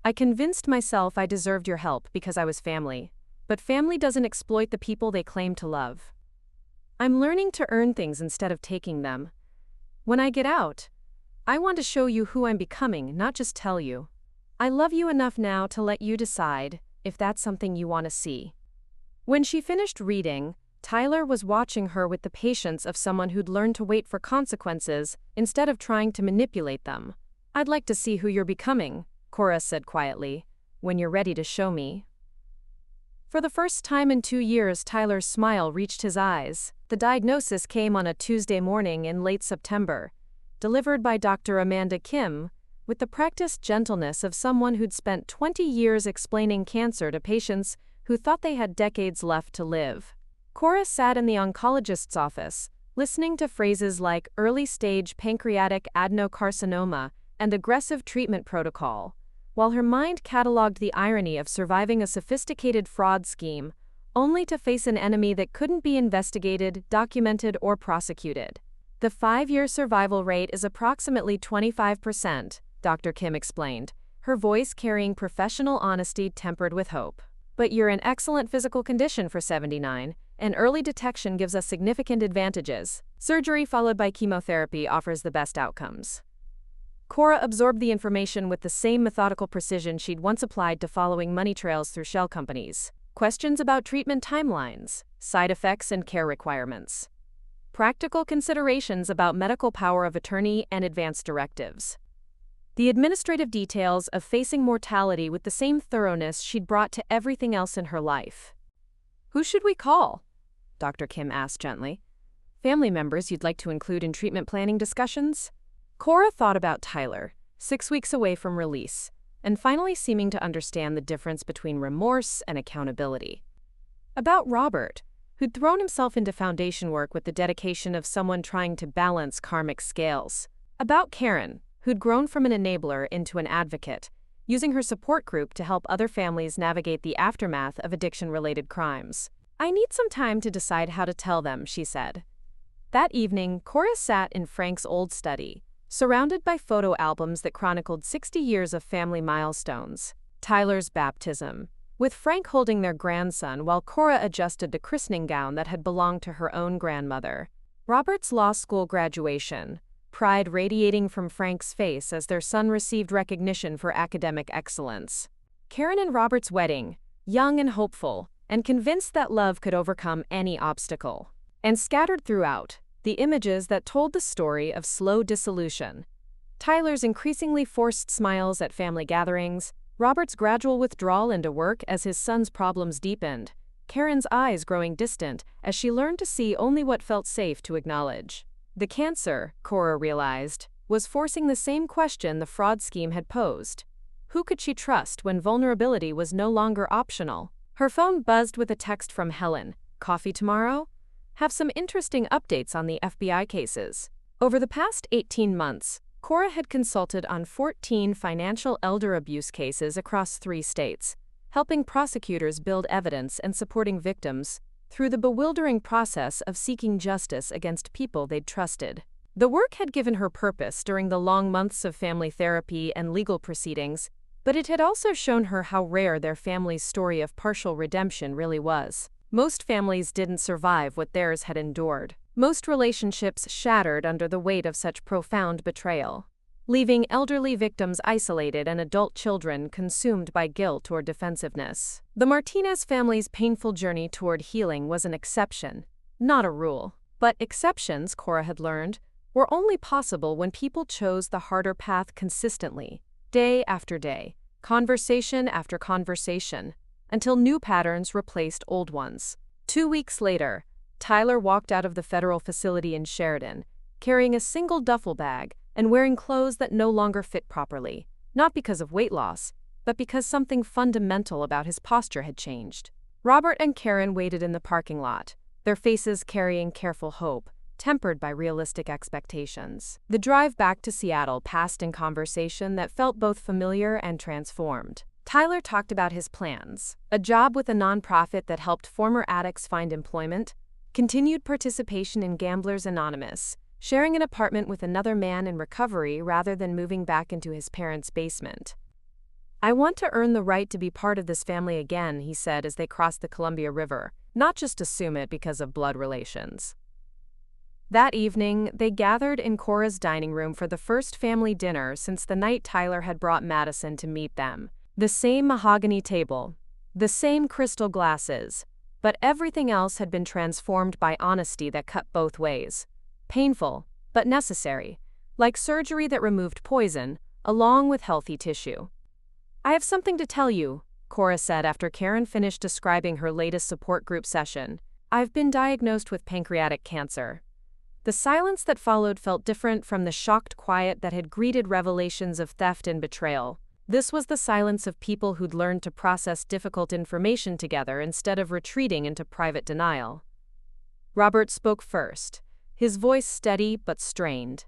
I convinced myself I deserved your help because I was family, but family doesn't exploit the people they claim to love. I'm learning to earn things instead of taking them. When I get out, I want to show you who I'm becoming, not just tell you. I love you enough now to let you decide if that's something you want to see." When she finished reading, Tyler was watching her with the patience of someone who'd learned to wait for consequences instead of trying to manipulate them. "I'd like to see who you're becoming," Cora said quietly, "when you're ready to show me." For the first time in 2 years, Tyler's smile reached his eyes. The diagnosis came on a Tuesday morning in late September, delivered by Dr. Amanda Kim, with the practiced gentleness of someone who'd spent 20 years explaining cancer to patients who thought they had decades left to live. Cora sat in the oncologist's office, listening to phrases like early-stage pancreatic adenocarcinoma and aggressive treatment protocol, while her mind cataloged the irony of surviving a sophisticated fraud scheme, only to face an enemy that couldn't be investigated, documented, or prosecuted. "The 5-year survival rate is approximately 25%, Dr. Kim explained, her voice carrying professional honesty tempered with hope. "But you're in excellent physical condition for 79, and early detection gives us significant advantages. Surgery followed by chemotherapy offers the best outcomes." Cora absorbed the information with the same methodical precision she'd once applied to following money trails through shell companies. Questions about treatment timelines, side effects, and care requirements. Practical considerations about medical power of attorney and advance directives. The administrative details of facing mortality with the same thoroughness she'd brought to everything else in her life. "Who should we call?" Dr. Kim asked gently. "Family members you'd like to include in treatment planning discussions?" Cora thought about Tyler, 6 weeks away from release, and finally seeming to understand the difference between remorse and accountability. About Robert, who'd thrown himself into foundation work with the dedication of someone trying to balance karmic scales. About Karen, who'd grown from an enabler into an advocate, using her support group to help other families navigate the aftermath of addiction-related crimes. "I need some time to decide how to tell them," she said. That evening, Cora sat in Frank's old study, surrounded by photo albums that chronicled 60 years of family milestones. Tyler's baptism, with Frank holding their grandson while Cora adjusted the christening gown that had belonged to her own grandmother. Robert's law school graduation, pride radiating from Frank's face as their son received recognition for academic excellence. Karen and Robert's wedding, young and hopeful, and convinced that love could overcome any obstacle. And scattered throughout, the images that told the story of slow dissolution. Tyler's increasingly forced smiles at family gatherings, Robert's gradual withdrawal into work as his son's problems deepened, Karen's eyes growing distant as she learned to see only what felt safe to acknowledge. The cancer, Cora realized, was forcing the same question the fraud scheme had posed. Who could she trust when vulnerability was no longer optional? Her phone buzzed with a text from Helen. "Coffee tomorrow? Have some interesting updates on the FBI cases." Over the past 18 months, Cora had consulted on 14 financial elder abuse cases across 3 states, helping prosecutors build evidence and supporting victims through the bewildering process of seeking justice against people they'd trusted. The work had given her purpose during the long months of family therapy and legal proceedings, but it had also shown her how rare their family's story of partial redemption really was. Most families didn't survive what theirs had endured. Most relationships shattered under the weight of such profound betrayal, leaving elderly victims isolated and adult children consumed by guilt or defensiveness. The Martinez family's painful journey toward healing was an exception, not a rule. But exceptions, Cora had learned, were only possible when people chose the harder path consistently, day after day, conversation after conversation, until new patterns replaced old ones. 2 weeks later, Tyler walked out of the federal facility in Sheridan, carrying a single duffel bag and wearing clothes that no longer fit properly, not because of weight loss, but because something fundamental about his posture had changed. Robert and Karen waited in the parking lot, their faces carrying careful hope, tempered by realistic expectations. The drive back to Seattle passed in conversation that felt both familiar and transformed. Tyler talked about his plans: a job with a nonprofit that helped former addicts find employment, continued participation in Gamblers Anonymous, sharing an apartment with another man in recovery rather than moving back into his parents' basement. "I want to earn the right to be part of this family again," he said as they crossed the Columbia River, "not just assume it because of blood relations." That evening, they gathered in Cora's dining room for the first family dinner since the night Tyler had brought Madison to meet them. The same mahogany table, the same crystal glasses, but everything else had been transformed by honesty that cut both ways. Painful, but necessary, like surgery that removed poison, along with healthy tissue. "I have something to tell you," Cora said after Karen finished describing her latest support group session. "I've been diagnosed with pancreatic cancer." The silence that followed felt different from the shocked quiet that had greeted revelations of theft and betrayal. This was the silence of people who'd learned to process difficult information together instead of retreating into private denial. Robert spoke first, his voice steady but strained.